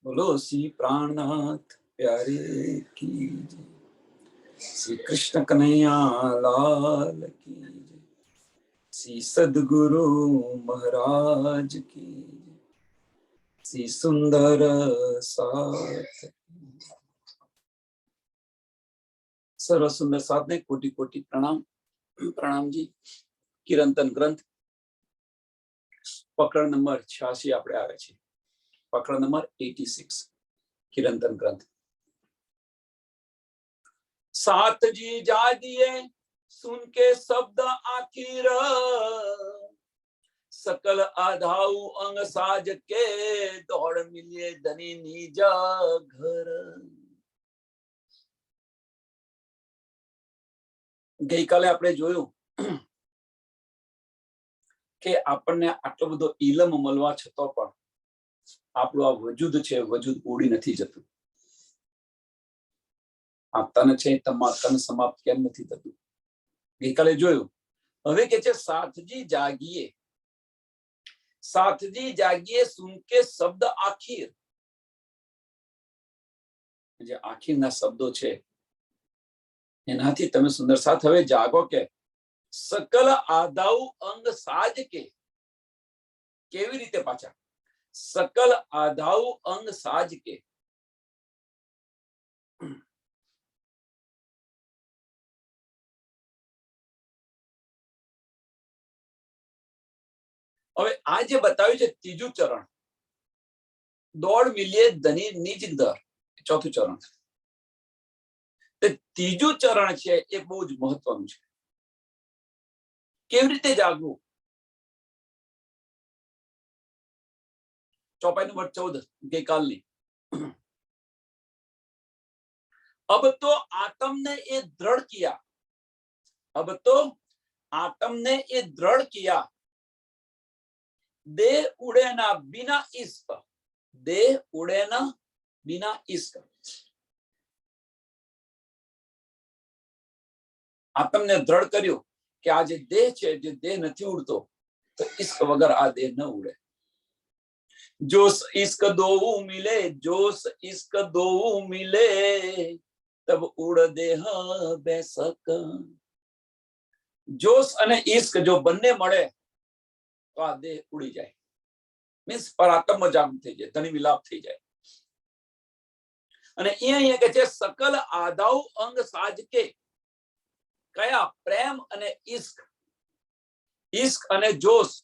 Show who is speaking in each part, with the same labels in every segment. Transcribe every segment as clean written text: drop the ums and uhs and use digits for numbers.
Speaker 1: बोलो श्री प्राणनाथ प्यारे की जय। श्री कृष्ण कन्हैया लाल की जय। श्री सद्गुरु महाराज की जय। श्री सुंदर साथ सर्व सुंदर साथ ने कोटि कोटि प्रणाम। प्रणाम जी। किरंतन ग्रंथ पकड़ नंबर 86 આપણે આવે છે। પકડ નંબર 86 કિરંતન ગ્રંથ। सात जी जागिए सुन के शब्द आखिर सकल आधाऊ अंग साज के दौड़ मिलिए धनी निजा घर। ગઈકાલે આપણે જોયું કે આપણને આટલો બધો ઇલમ મળવા છતાં પણ આપણું આ વજૂદ છે વજૂદ ઉડી નથી જતું। આ તન છે તમા તન સમાપ્ત કેમ નથી થતું। ગઈકાલે જોયું। હવે કે છે સાથજી જાગીએ, સાથજી જાગીએ સુન કે શબ્દ આખીર। જે આખીરના શબ્દો છે એનાથી તમે સુંદર સાથ હવે જાગો કે सकल आधाऊ अंग साज के। केवी रीते पाछा सकल आधाऊ अंग साज के। હવે આ જે બતાવ્યું છે ત્રીજું ચરણ દોડ મિલિયે ધની નિજ દર, ચોથું ચરણ। ત્રીજું ચરણ છે એ બહુ જ મહત્વનું છે। કેવી રીતે જાગવું। ચોપાઈ નંબર 14 ગઈકાલની। अब तो आत्म ने ये दृढ़ किया, अब तो आत्म ने ये दृढ़ किया, देह उड़े ना बिना इश्क, देह उड़े ना बिना इश्क। आत्म ने दृढ़ કર્યું કે આ જે દેહ છે જે દેહ નથી ઉડતો તો ઇશ્ક વગર આ દેહ ન ઉડે। जोश इश्क दो मिले, जोश इश्क दो मिले तब उड़ देह बेसक। जोश અને ઇશ્ક જો બંને મળે તો આ દેહ ઉડી જાય। મીન્સ પરાત્મ જાગૃત થઈ જાય, ધની વિલાપ થઈ જાય। અને અહીંયા કે છે સકલ આધાઉ અંગ સાજ કે। કયા પ્રેમ અને ઇશ્ક, ઇશ્ક અને જોશ।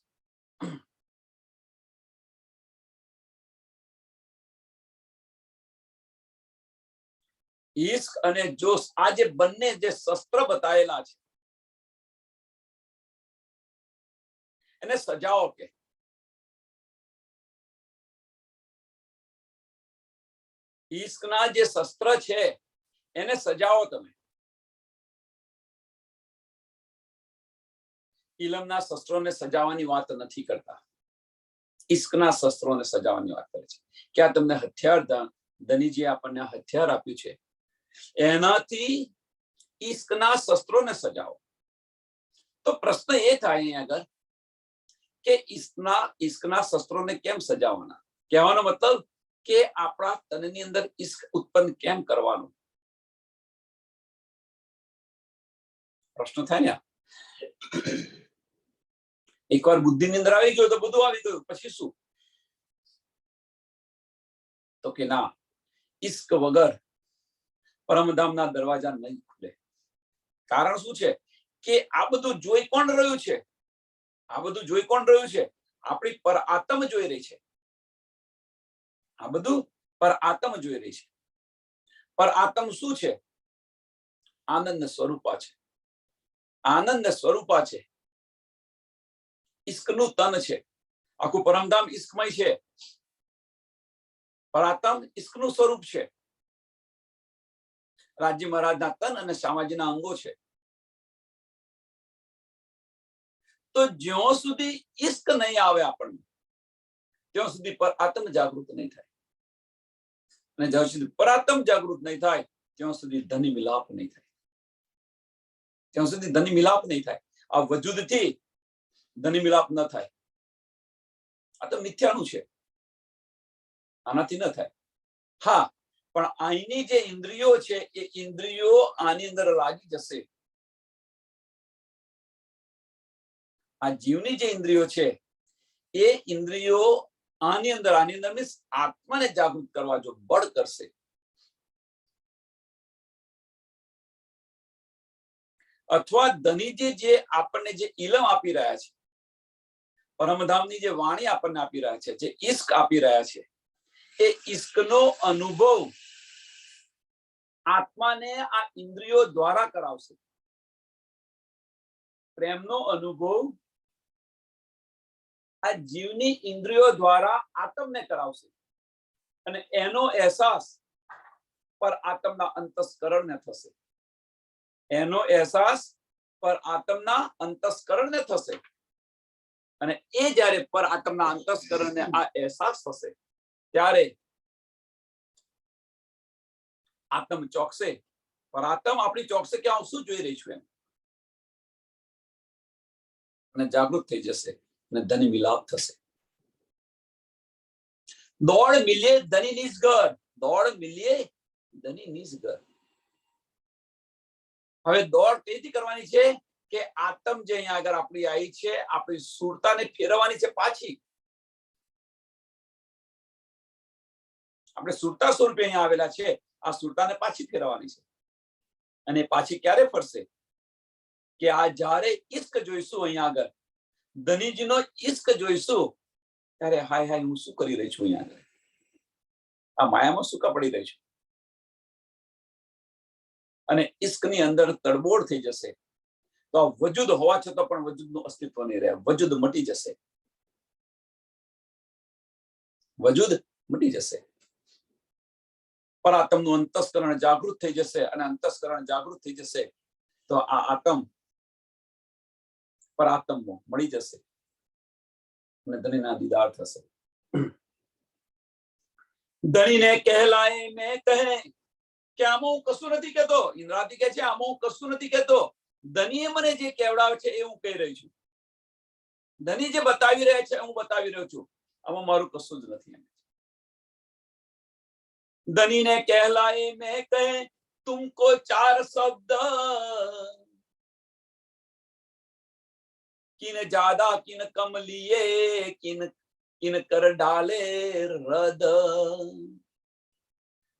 Speaker 1: ઇશ્ક અને જોશ આ જે બંને જે શસ્ત્ર બતાવેલા છે એને સજાઓ કે। ઇશ્કના જે શસ્ત્ર છે એને સજાવો તમે। ઇલમના શસ્ત્રોને સજાવવાની વાત નથી કરતા, ઇશ્કના શસ્ત્રોને સજાવવાની વાત કરે છે। કે આ તમને હથિયાર ધનીજી આપણને હથિયાર આપ્યું છે એનાથી ઇશ્કના શસ્ત્રોને સજાવો। તો પ્રશ્ન એ થાય અહીંયા આગળ કે ઇશ્કના શસ્ત્રોને કેમ સજાવવાના। કહેવાનો મતલબ કે આપણા તનની અંદર ઇશ્ક ઉત્પન્ન કેમ કરવાનું। પ્રશ્ન થાય ને। એકવાર બુદ્ધિની અંદર આવી ગયો તો બધું આવી ગયું, પછી શું? તો કે ના, ઇશ્ક વગર પરમધામના દરવાજા નહીં ખુલે। કારણ શું છે કે આ બધું જોઈ કોણ રહ્યું છે, આ બધું જોઈ કોણ રહ્યું છે? આપણી પર આત્મ જોઈ રહી છે। આ બધું પર આત્મ જોઈ રહી છે। પર આત્મ શું છે? આનંદ સ્વરૂપા છે, આનંદ સ્વરૂપા છે, ઇશ્કનું તન છે। આખું પરમધામ ઇશ્કમય છે, પરાત્મ ઇશ્કનું સ્વરૂપ છે। રાજ્ય મહારાજના તન અને શામાજીના અંગો છે। તો જ્યાં સુધી ઇશ્ક નહીં આવે આપણને ત્યાં સુધી પર આત્મ જાગૃત નહીં થાય, અને જ્યાં સુધી પરાત્મ જાગૃત નહીં થાય ત્યાં સુધી ધની મિલાપ નહીં થાય, ત્યાં સુધી ધની મિલાપ નહીં થાય। આ વજૂદથી ધની મિલાપ ન થાય, આ તો મિથ્યાનું છે, આનાથી ન થાય। હા, પણ અહીંની જે ઇન્દ્રિયો છે એ ઇન્દ્રિયો આની અંદર લાગી જશે. આ જીવની જે ઇન્દ્રિયો છે એ ઇન્દ્રિયો આની અંદર મીન્સ આત્માને જાગૃત કરવા જો બળ કરશે. અથવા ધનીજી જે આપણને જે ઇલમ આપી રહ્યા છે, પરમધામની જે વાણી આપણને આપી રહ્યા છે, જે ઈશ્ક આપી રહ્યા છે, એ ઈશ્કનો અનુભવ આત્માને આ ઇન્દ્રિયો દ્વારા કરાવશે. પ્રેમનો અનુભવ આ જીવની ઇન્દ્રિયો દ્વારા આત્મને કરાવશે અને એનો અહેસાસ પર આત્મના અંતસ્કરણને થશે. એનો અહેસાસ પર આત્મના અંતસ્કરણને થશે અને એ જ્યારે પર આત્મના અંતસ્કરણને આ અહેસાસ થશે ત્યારે આત્મ ચોકસે. પર આત્મ આપણી ચોકસે કે હું શું જોઈ રહી છું એમ, અને જાગૃત થઈ જશે અને ધની વિલાપ થશે. દોડ મિલે ધની નિજ ઘર, દોડ મિલે ધની નિજ ઘર. હવે દોડ કઈથી કરવાની છે કે આત્મ જે અહીંયા આગળ આપણી આવી છે, આપણી સુરતાને ફેરવવાની છે પાછી. આપણે સુરતા સ્વરૂપે અહીંયા આવેલા છે, આ સુરતાને પાછી ફેરવવાની છે. અને પાછી ક્યારે ફરશે કે આ જ્યારે ઈશ્ક જોઈશું, અહીંયા આગળ ધનીજીનો ઈશ્ક જોઈશું ત્યારે હાય હાય હું શું કરી રહી છું, અહીંયા આગળ આ માયામાં શું પડી રહી છું. અને ઈશ્કની અંદર તડબોળ થઈ જશે તો આ વજુદ હોવા છતાં પણ વજુદનું અસ્તિત્વ નહીં રહે. વજુદ મટી જશે, વજુદ મટી જશે. પર આત્મનું અંતસ્કરણ જાગૃત થઈ જશે અને અંતસ્કરણ જાગૃત થઈ જશે તો આ આત્મ પર આત્મમાં મળી જશે અને ધણીના દીદાર થશે. ધણીને કહેલાય મેં કહે કે આમાં હું કશું નથી કહેતો. ઇન્દ્રાથી કહે છે આમાં હું કશું નથી કહેતો. ધનીએ મને જે કહેવડાવે છે એ હું કહી રહી છું. ધની જે બતાવી રહ્યા છે હું બતાવી રહ્યો છું. આમાં મારું કશું જ નથી. धनी ने कहलाए मैं कहे तुमको चार शब्द, किन ज्यादा किन कम लिए, किन किन कर डाले रद.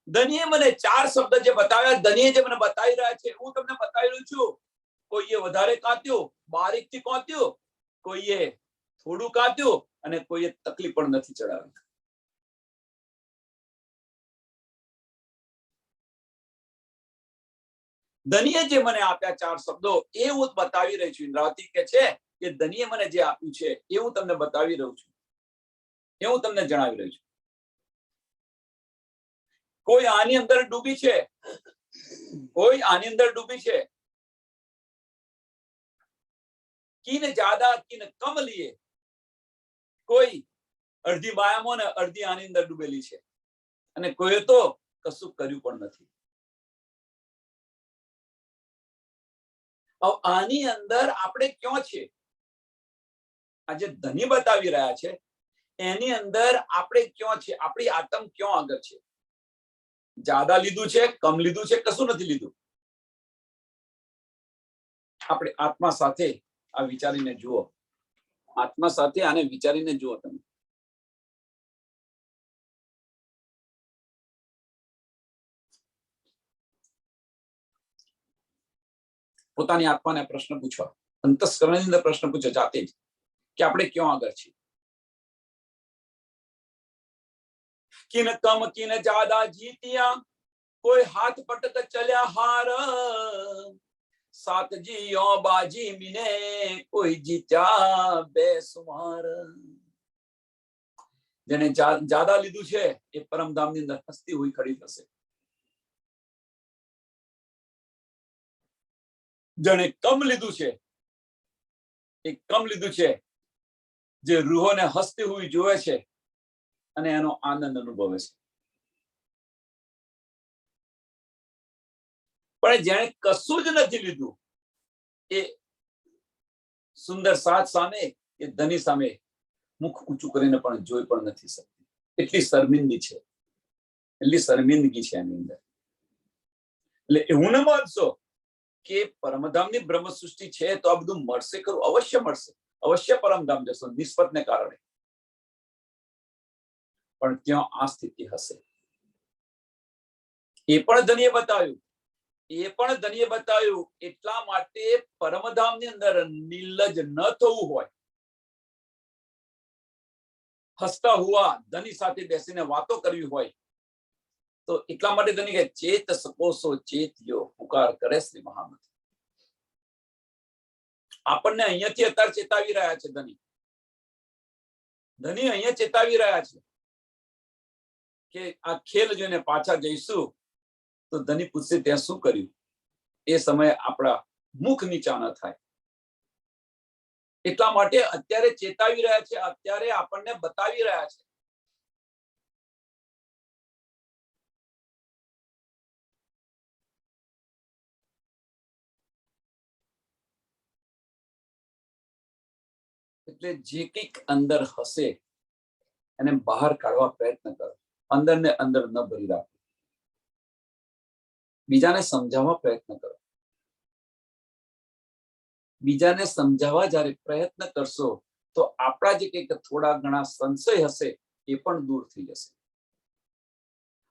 Speaker 1: ધનીએ મને ચાર શબ્દ જે બતાવ્યા, ધનીએ જે મને બતાવી રહ્યા છે હું તમને બતાવી રહ્યો છું. કોઈએ વધારે કાંત્યું, બારીકથી કાંત્યું, કોઈએ થોડું કાંત્યું અને કોઈએ તકલીફ પણ નથી ચડાવી. ધનીએ જે મને આપ્યા ચાર શબ્દો એ હું બતાવી રહી છું. ઇન્દ્રાવતી કે છે કે ધનીએ મને જે આપ્યું છે એ હું તમને બતાવી રહ્યો છું, એ હું તમને જણાવી રહ્યો છું. કોઈ આની અંદર ડૂબી છે, કોઈ આની અંદર ડૂબી છે. કિને જ્યાદા કિને કમ લીએ, કોઈ અડધી માયામાં ને અડધી આની અંદર ડૂબેલી છે અને કોઈ તો કશું કર્યું પણ નથી. આની અંદર આપણે ક્યાં છે? આજે ધની બતાવી રહ્યા છે એની અંદર આપણે ક્યાં છે? આપણી આત્મ ક્યાં આગળ છે? જ્યાદા લીધું છે, કમ લીધું છે, કશું નથી લીધું. આપણે આત્મા સાથે આ વિચારીને જુઓ, આત્મા સાથે આને વિચારીને જુઓ તમે. પોતાની આત્માને પ્રશ્ન પૂછવા, અંતસ્કરણની અંદર પ્રશ્ન પૂછો જાતે જ કે આપણે ક્યાં આગળ છીએ. કિન કમ કિન જ્યાદા જીત્યા, કોઈ હાથ પટક ચલ્યા હાર. સાતજી બાજી મીને કોઈ જીત્યા બેસુમાર. જેને જ્યાદા લીધું છે એ પરમધામની અંદર હસતી હુઈ ખડી થશે. જેને કમ લીધું છે એ કમ લીધું છે, જે રૂહોને હસતી હુઈ જોવે છે અને એનો આનંદ અનુભવે છે. પણ જેને કશું જ નથી લીધું એ સુંદર સાથ સામે, એ ધની સામે મુખ ઊંચું કરીને પણ જોઈ પણ નથી શકતી. એટલી શર્મિંદી છે. એટલી શર્મિંદગી છે એની અંદર. એટલે એવું ન માનશો કે પરમધામની બ્રહ્મ સૃષ્ટિ છે તો આ બધું મળશે ખરું. અવશ્ય મળશે, અવશ્ય પરમધામ જશો નિસ્બતને કારણે, પણ ત્યાં આ સ્થિતિ હશે. એ પણ ધનીએ બતાવ્યું એટલા માટે પરમધામની અંદર નિર્લજ ન થવું હોય, હસતા હુઆ ધની સાથે બેસીને વાતો કરવી હોય તો એટલા માટે ધની કે ચેત સકોસો ચેત્યો પુકાર કરે શ્રી મહામત. આપણને અહીંયાથી અત્યારે ચેતાવી રહ્યા છે ધની અહીંયા ચેતાવી રહ્યા છે કે આ ખેલ જોઈને પાછા જઈશું તો ધની પૂછશે ત્યાં શું કર્યું. એ સમયે આપણા મુખ નીચા ન થાય એટલા માટે અત્યારે ચેતાવી રહ્યા છે, અત્યારે આપણને બતાવી રહ્યા છે. એટલે જે કંઈક અંદર હશે એને બહાર કાઢવા પ્રયત્ન કરો. અંદર ને અંદર ન ભરી રાખો. બીજાને સમજાવવા પ્રયત્ન કરો. બીજાને સમજાવવા જ્યારે પ્રયત્ન કરશો તો આપણા જે કંઈક થોડા ઘણા સંશય હશે એ પણ દૂર થઈ જશે.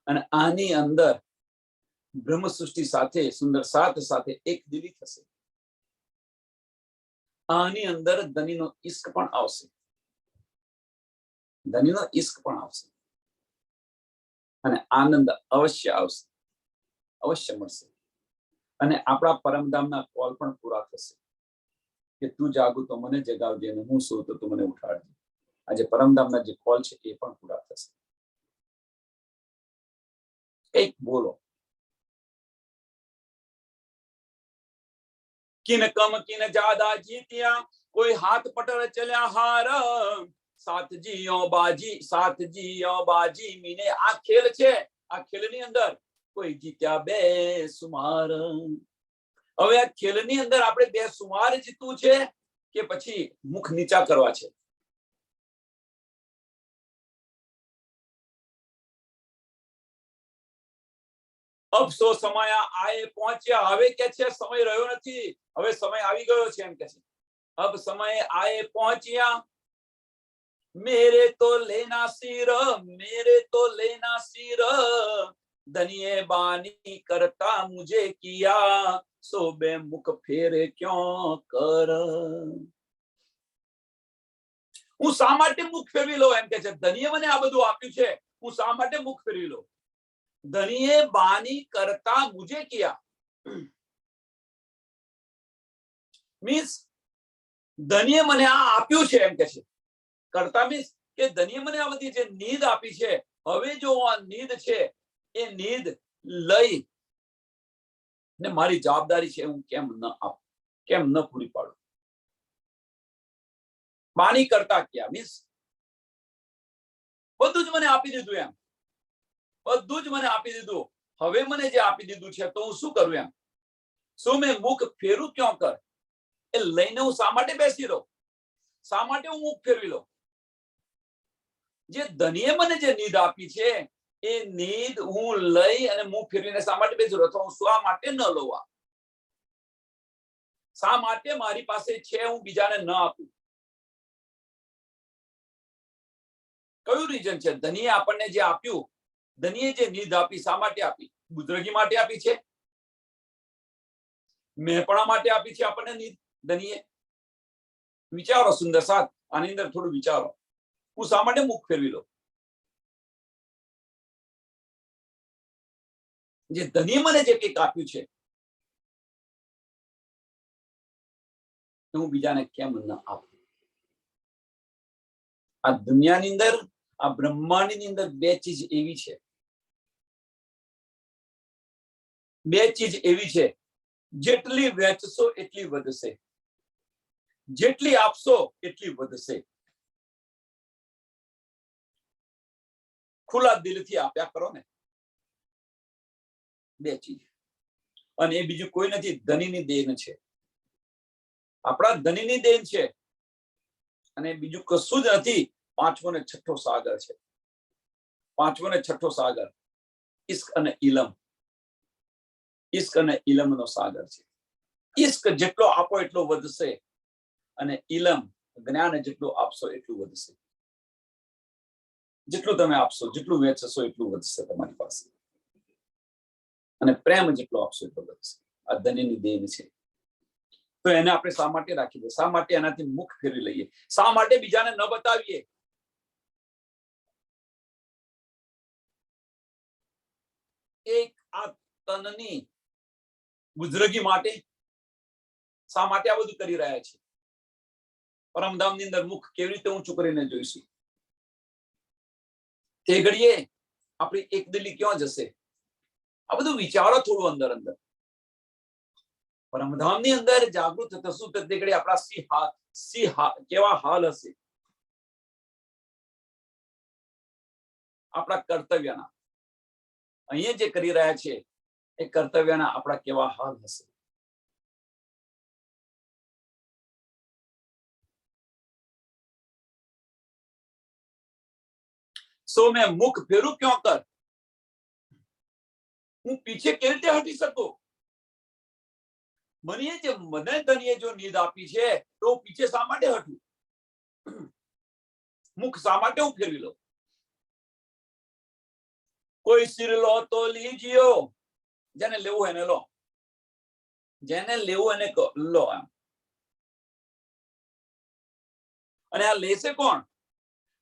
Speaker 1: અને આની અંદર બ્રહ્મ સૃષ્ટિ સાથે સુંદર સાથ સાથે એક દિલી થશે. આની અંદર ધનીનો ઈશ્ક પણ આવશે. ધનીનો ઈશ્ક પણ આવશે અને આનંદ અવશ્ય આવશે, અવશ્ય મળશે. અને આપણા પરમધામના કોલ પણ પૂરા થશે કે તું જાગું તો મને જગાવજે અને હું સૂતો તો મને ઉઠાડજે. આજે પરમધામના જે કોલ છે એ પણ પૂરા થશે. કંઈક બોલો. કિન કમ કિન જ્યાદા જીત્યા કોઈ હાથ પટર ચલ્યા હાર સાત જીઓ બાજી મીને. આ ખેલ છે. આ ખેલની અંદર કોઈ જીત્યા બે સુમાર. હવે આ ખેલની અંદર આપણે બે સુમાર જીતવું છે કે પછી મુખ નીચા કરવા છે? અબ સો સમય આએ પહોંચ્યા. હવે કે છે સમય રહ્યો નથી, હવે સમય આવી ગયો છે એમ કે છે. અબ સમય આએ પહોંચ્યા મેરે તો લેના સિર ધનિએ બાની કરતા મુझे કિયા સો બે મુખ ફેરે ક્यों કર. હું શા માટે મુખ ફેરવી લો એમ કે છે. ધનિએ મને આ બધું આપ્યું છે, હું શા માટે મુખ ફેરવી લો. ધનિએ બાની કરતા મુझे કિયા મીન્સ ધનિએ મને આ આપ્યું છે એમ કે છે. કરતા મીન્સ કે ધનિએ મને આ બધી જે નીંદ આપી છે, હવે જો આ નીંદ છે એ નીંદ લઈ ને મારી જવાબદારી છે હું કેમ ન આપું, કેમ ન પૂરી પાડું. બાની કરતા ક્યાં મીન્સ બધું જ મને આપી દીધું એમ, બધું જ મને આપી દીધું. હવે મને જે આપી દીધું છે તો હું શું કરું એમ. શું મેં મુખ ફેરું ક્યાં કર. એ લઈને હું શા માટે બેસી રહું, શા માટે હું મુખ ફેરવી લઉં. જે ધનિએ મને જે નીંદ આપી છે એ નીંદ હું લઈ અને મુખ ફેરવીને શા માટે બેસી રહ્યો. હું શા માટે ન લઉં. શા માટે મારી પાસે છે હું બીજાને ન આપું. કયું રીઝન છે? ધનિએ આપણને જે આપ્યું, ધનિએ જે નીંદ આપી શા માટે આપી? બુદ્રગી માટે આપી છે? મેપણા માટે આપી છે આપણને નીંદ ધનિએ? વિચારો સુંદર સાથ, આની અંદર થોડું વિચારો. હું શા માટે મુખ ફેરવી લઉં. જે ધનિએ મને જે કંઈક આપ્યું છે હું બીજાને કેમ ન આપું. આ દુનિયાની અંદર, આ બ્રહ્માંડની અંદર બે ચીજ એવી છે, બે ચીજ એવી છે જેટલી વેચશો એટલી વધશે, જેટલી આપશો એટલી વધશે. ખુલ્લા દિલથી આપ્યા કરો ને. બે ચીજ. અને એ બીજું કોઈ નથી, ધનીની દેન છે. આપણા ધનીની દેન છે અને બીજું કશું જ નથી. પાંચમો ને છઠ્ઠો સાગર છે. પાંચમો ને છઠ્ઠો સાગર ઇશ્ક અને ઇલમ, ઇશ્ક અને ઇલમનો સાગર છે. ઇશ્ક જેટલો આપો એટલો વધશે અને ઇલમ જ્ઞાન જેટલું આપશો એટલું વધશે. જેટલું તમે આપશો, જેટલું વેચશો એટલું વધશે તમારી પાસે, અને પ્રેમ જેટલો આપશો એટલો વધશે. આ ધનની દેન છે. તો એને આપણે શા માટે રાખી દે? શા માટે એનાથી મુખ ફેરવી લઈએ? શા માટે બીજાને ન બતાવીએ? એક આ તનની ગુજરગી માટે શા માટે આ બધું કરી રહ્યા છે? પરમધામની અંદર મુખ કેવી રીતે ઊંચું કરીને જોઈશું? તે ઘડીએ આપણી એક દિલી ક્યાં જશે? આ બધું વિચારો થોડું અંદર અંદર. પરમધામની અંદર જાગૃત થશું તો તે ઘડી આપણા કેવા હાલ હશે? આપણા કર્તવ્યના, અહીંયા જે કરી રહ્યા છે એ કર્તવ્યના આપણા કેવા હાલ હશે? સો મેં મુખ ફેરું ક્यों કર? હું પીછે કેવી રીતે હટી શકું? મને ધનીએ જો નીંદ આપી છે તો હું પીછે શા માટે હટું? મુખ શા માટે હું ફેરવી લઉં? કોઈ સિર લો તો લીજીયો, જેને લેવું એને લો, જેને લેવું એને લો એમ. અને આ લેશે કોણ?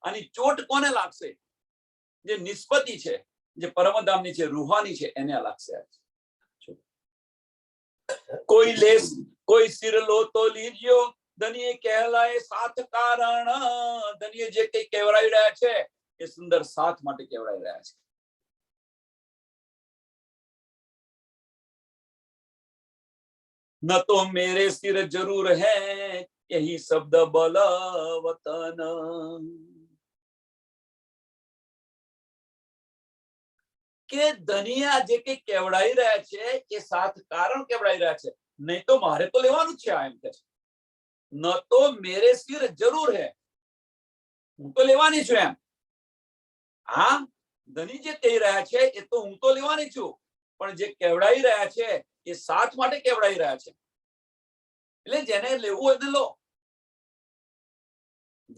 Speaker 1: આની ચોટ કોને લાગશે? જે નિષ્પતિ છે, જે પરમધામની છે, રૂહાની છે, એને લાગશે. કોઈ સિર લો તો લીજીયો, ધનીએ કહેલાય સાથ કારણ. ધનીએ જે કઈ કહેવરાઈ રહ્યા છે એ સુંદર સાથ માટે કહેવરાઈ રહ્યા છે. ન તો મેરે સિર જરૂર હૈ यही शब्द बलवतन. કે ધનિયા જે કઈ કેવડાઈ રહ્યા છે એ સાથ કારણ કેવડાઈ રહ્યા છે, નહીં તો મારે તો લેવાનું છે. આ એમ કે છે ન તો મેરે સિર જરૂર હૈ, હું તો લેવાની છું એમ. હા, ધની જે કહી રહ્યા છે એ તો હું તો લેવાની છું, પણ જે કેવડાઈ રહ્યા છે એ સાથ માટે કેવડાઈ રહ્યા છે. એટલે જેને લેવું એને લો,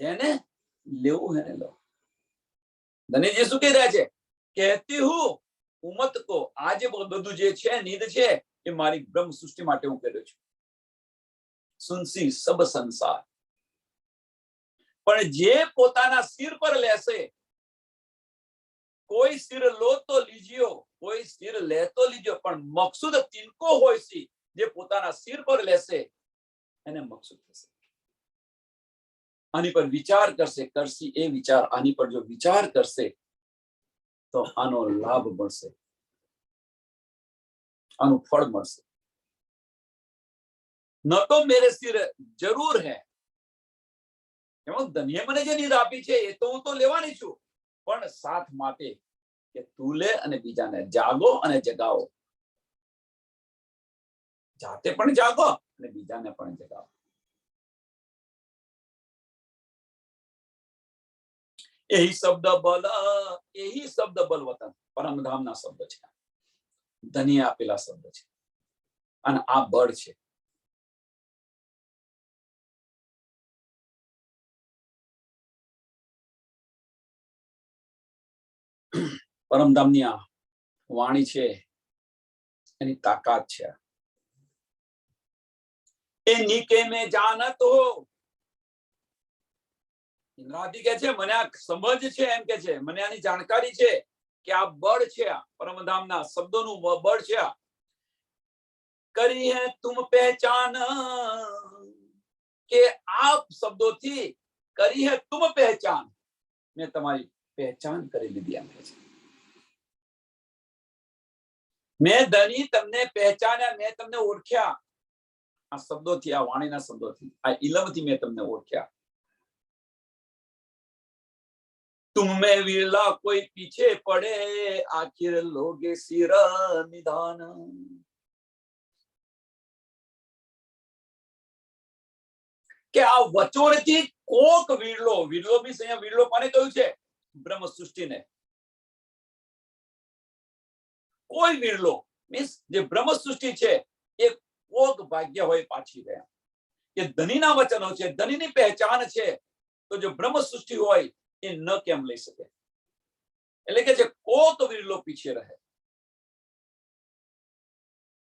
Speaker 1: જેને લેવું એને લો. ધનીજી શું કહી રહ્યા છે? કહેતી હું ઉમત કો, આ જે બધું જે છે નીંદ છે એ મારી બ્રહ્મ સૃષ્ટિ માટે હું કર્યો છું. સુનસી સબ સંસાર. પણ જે પોતાના સિર પર લેશે, કોઈ સિર લો તો લીજીયો, કોઈ સિર લે તો લીજીયો, પણ મકસૂદ તિનકો હોય સી, જે પોતાના સિર પર લેશે એને મકસૂદ થશે. આની પર વિચાર કરશે એ વિચાર, આની પર જો વિચાર કરશે તો આનો લાભ મળશે, આનું ફળ મળશે. ન તો મેરે સિર જરૂર હૈ, એમાં ધનીએ મને જે નીંદ આપી છે એ તો હું તો લેવાની છું, પણ સાથ માટે કે તું લે અને બીજાને જાગો અને જગાવો. જાતે પણ જાગો અને બીજાને પણ જગાવો. यही शब्द बलवतन परमधामना शब्द છે. ધની આપેલા શબ્દ છે અને આ બળ છે. પરમધામની આ વાણી છે, એની તાકાત છે. એ નીકે મે જાનત હો, ઇન્દ્રાદી કે છે મને આ સમજ છે, એમ કે છે મને આની જાણકારી છે કે આ બળ છે, પરમધામના શબ્દોનું બળ છે. કરી હે તુમ પહેચાન, કે આ શબ્દોથી કરી હે તુમ પહેચાન, મેં તમારી પહેચાન કરી લીધી એમ કે છે. મેં ધની તમને પહેચાન્યા, મેં તમને ઓળખ્યા. આ શબ્દોથી, આ વાણીના શબ્દોથી, આ ઇલમથી મેં તમને ઓળખ્યા. तुम में विरला कोई पीछे पड़े, आखिर लोगे सिर निधान. કે આ વચોળથી કોક વિરલો, વિરલો મીન્સ અહીંયા વિરલો કોને કહ્યું છે? બ્રહ્મ સૃષ્ટિને. કોઈ વિરલો મીન્સ જે બ્રહ્મ સૃષ્ટિ છે એ કોક ભાગ્ય હોય પાછી ગયા. એ ધનીના વચનો છે, ધનીની પહેચાન છે, તો જો બ્રહ્મ સૃષ્ટિ હોય એ ન કેમ લઈ શકે? એટલે કે જે કોક વિરલો પીછે રહે,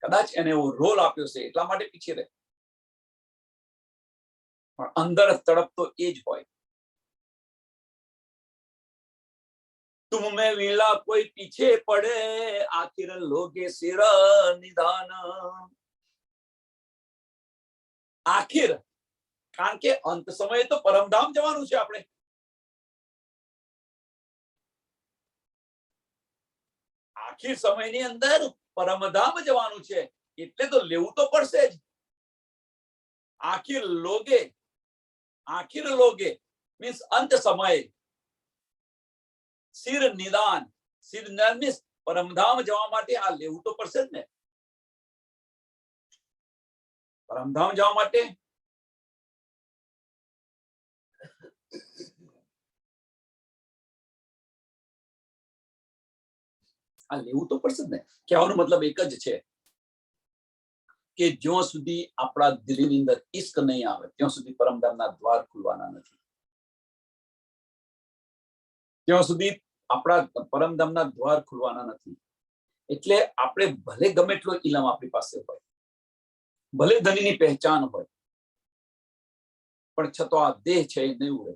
Speaker 1: કદાચ એને એવો રોલ આપ્યો છે એટલા માટે પીછે રહે, પણ અંદર તડપ તો એ જ હોય. तुम में वीला कोई पीछे पड़े आखिर लोगे सिर निदान. આખિર કારણ કે અંત સમયે તો પરમધામ જવાનું છે. આપણે આખિર સમયની અંદર પરમધામ જવાનું છે એટલે તો લેવું તો પડશે જ. આખિર લોગે મીન્સ અંત સમયે, સિર નિદાન, સિર મીન્સ પરમધામ જવા માટે આ લેવું તો પડશે જ ને. પરમધામ જવા માટે આ લેવું તો પડશે જ ને. કહેવાનો મતલબ એક જ છે કે જ્યાં સુધી આપણા દિલની અંદર ઈશ્ક નહીં આવે ત્યાં સુધી પરમધામના દ્વાર ખુલવાના નથી. ત્યાં સુધી આપણા પરમધામના દ્વાર ખુલવાના નથી. એટલે આપણે ભલે ગમે એટલો ઇલમ આપણી પાસે હોય, ભલે ધનીની પહેચાન હોય, પણ છતાં આ દેહ છે એ નહીં ઉડે.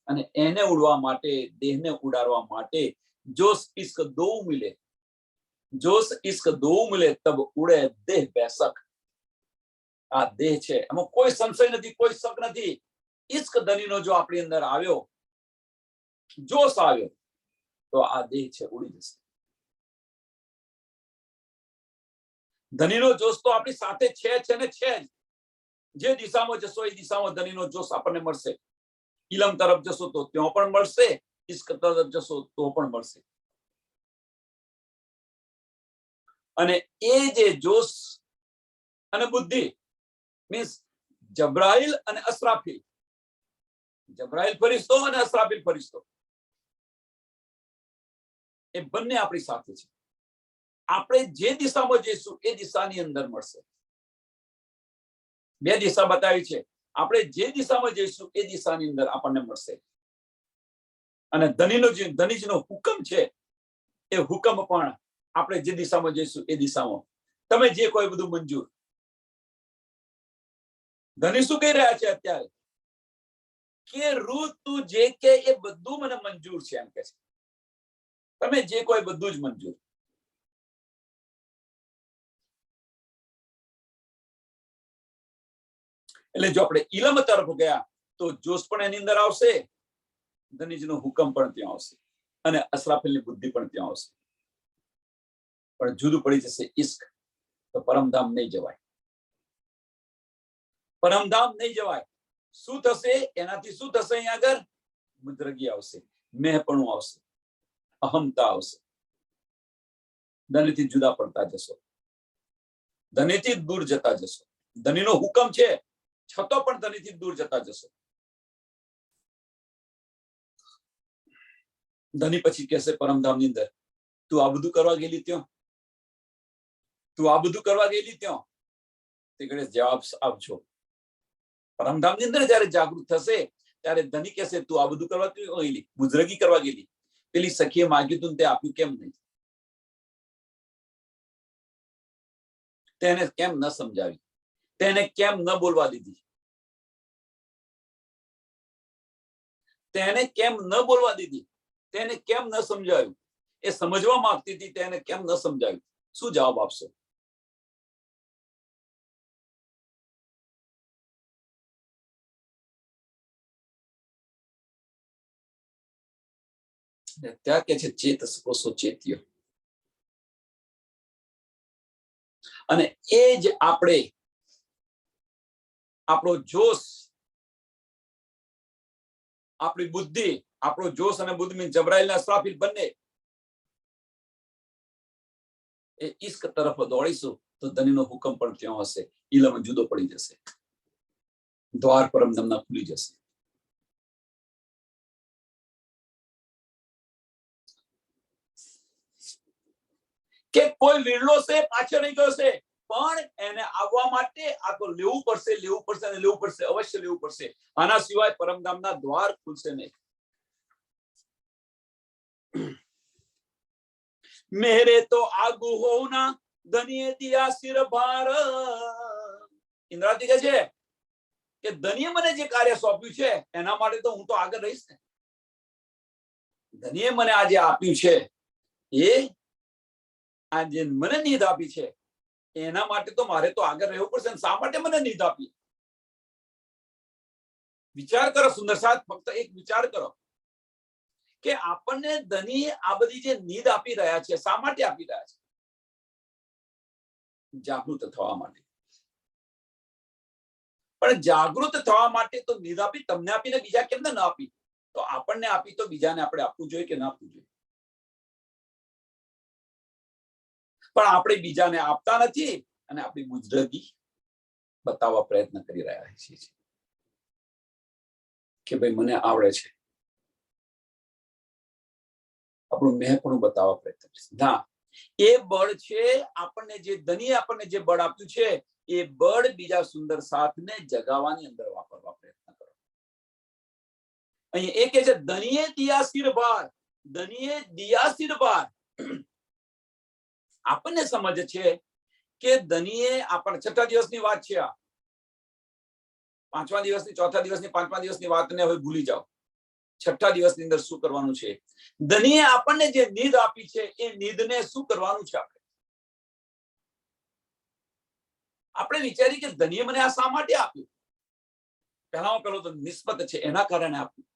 Speaker 1: અને એને ઉડવા માટે, દેહને ઉડાડવા માટે જોશ ઇશ્ક દો મિલે, જોશ ઇશ્ક દો મિલે તબ ઉડે દેહ બેસક. આ દેહ છે એમાં કોઈ સંશય નથી, કોઈ શક નથી. ઇશ્ક ધનીનો જો આપણી અંદર આવ્યો, જોશ આવ્યો, તો આ દેહ છે ઉડી જશે. ધનીનો જોશ તો આપણી સાથે છે ને છે જ. જે દિશામાં જશો એ દિશામાં ધનીનો જોશ આપણને મળશે. ઇલમ તરફ જશો તો ત્યાં પણ મળશે, ઇશ્ક તરફ જશો તો પણ મળશે. અને એ જે જોશ અને બુદ્ધિ મીન્સ જબ્રાઈલ અને અસરાફીલ, જબ્રાઈલ ફરિશ્તો અને અસરાફીલ ફરિશ્તો એ બંને આપણી સાથે છે. આપણે જે દિશામાં જઈશું એ દિશાની અંદર મળશે. બે દિશા બતાવી છે, આપણે જે દિશામાં જઈશું એ દિશાની અંદર આપણને મળશે. અને ધનીજનો હુકમ છે એ હુકમ પણ આપણે જે દિશામાં જઈશું એ દિશામાં. તમે જે કોઈ બધું મંજૂર. ધની શું કહી રહ્યા છે અત્યારે કે રૂ તું જે કે એ બધું મને મંજૂર છે એમ કે છે. તમે જે કોઈ બધું જ મંજૂર. એટલે જો આપણે ઇલમ તરફ ગયા તો જોશ પણ એની અંદર આવશે, ધનીજનો હુકમ પણ ત્યાં આવશે, અને અસરાફીલની બુદ્ધિ પણ ત્યાં આવશે. પણ જુદું પડી જશે ઇશ્ક, તો પરમધામ નહીં જવાય. પરમધામ નહીં જવાય. શું થશે એનાથી? શું થશે? અહીંયા આગળ મુદ્રગી આવશે, મેહપણું આવશે, અહમતા આવશે. ધનીથી જુદા પડતા જશો, ધનીથી દૂર જતા જશો. ધનીનો હુકમ છે છતાં પણ ધનીથી દૂર જતા જશો. ધની પછી કહેશે પરમધામની અંદર, તું આ બધું કરવા ગયેલી ત્યાં, તું આ બધું કરવા ગયેલી ત્યાં. તે ગણેશ જવાબ આપજો. પરમધામની અંદર જયારે જાગૃત થશે ત્યારે ધની કહેશે, તું આ બધું કરવા ગયેલી, મુજરગી કરવા ગયેલી. પેલી સખીએ માગ્યું તું તે આપ્યું કેમ નહીં? તેને કેમ ન સમજાવી? તેને કેમ ન બોલવા દીધી? તેને કેમ ન બોલવા દીધી? તેને કેમ ન સમજાવ્યું? એ સમજવા માંગતી હતી, તેને કેમ ન સમજાવ્યું? શું જવાબ આપશો? ત્યાં કે છે ચેત સકો ચેત્યો. અને એ જ આપણે આપણો જોશ, આપણી બુદ્ધિ, આપણો જોશ અને બુદ્ધિ મીન જબ્રાઈલ અને અસરાફીલ બંને એ ઇશ્ક તરફ દોડીશું તો ધનીનો હુકમ પણ ત્યાં હશે. ઇલમ જુદો પડી જશે, દ્વાર પરમધામના ખુલી જશે. કે કોઈ વિરલો છે, પાછળ રહી ગયો છે, પણ એને આવવા માટે આ તો લેવું પડશે અને લેવું પડશે, અવશ્ય લેવું પડશે. આના સિવાય પરમધામના દ્વાર ખુલશે નહીં. મેરે તો આગુ હોના ધનિયે દિયા સિર ભાર. ઇન્દ્રાવતી કહે છે કે ધનિએ મને જે કાર્ય સોંપ્યું છે એના માટે તો હું તો આગળ રહીશ ને. ધનિએ મને આજે આપ્યું છે, એ આજે મને નીંદ આપી છે, એના માટે તો મારે તો આગળ રહેવું પડશે. શા માટે મને નીંદ આપી? વિચાર કરો સુંદર સાથ, ફક્ત એક વિચાર કરો કે આપણને ધની આ બધી જે નીંદ આપી રહ્યા છે, શા માટે આપી રહ્યા છે? જાગૃત થવા માટે. પણ જાગૃત થવા માટે તો નીંદ આપી, તમને આપીને બીજા કેમ ન આપી? તો આપણને આપી તો બીજાને આપણે આપવું જોઈએ કે ના આપવું જોઈએ? પણ આપણે બીજાને આપતા નથી અને આપણી બુજર્ગી બતાવવા પ્રયત્ન કરી રહ્યા છીએ કે ભાઈ મને આવડે છે. આપણું મેં બતાવવા પ્રયત્ન કરી. ના, એ બળ છે આપણને જે ધની આપણને જે બળ આપ્યું છે, એ બળ બીજા સુંદર સાથને જગાવવાની અંદર વાપરવા પ્રયત્ન કરો. અહીં એ કે છે ધનીએ દિયા સિર ભાર, ધનીએ દિયા સિર ભાર. આપણને સમજ છે કે ધનીએ આપણ છઠ્ઠા દિવસની વાત છે, આ પાંચમા દિવસની, ચોથા દિવસની, પાંચમા દિવસની વાતને હવે ભૂલી જાઓ. છઠ્ઠા દિવસની અંદર શું કરવાનું છે? ધનીએ આપણને જે નીંદ આપી છે, એ નીંદને શું કરવાનું છે? આપણે વિચારી કે ધનીએ મને આ શા માટે આપ્યું? પહેલામાં પહેલો તો નિસ્બત છે, એના કારણે આપ્યું.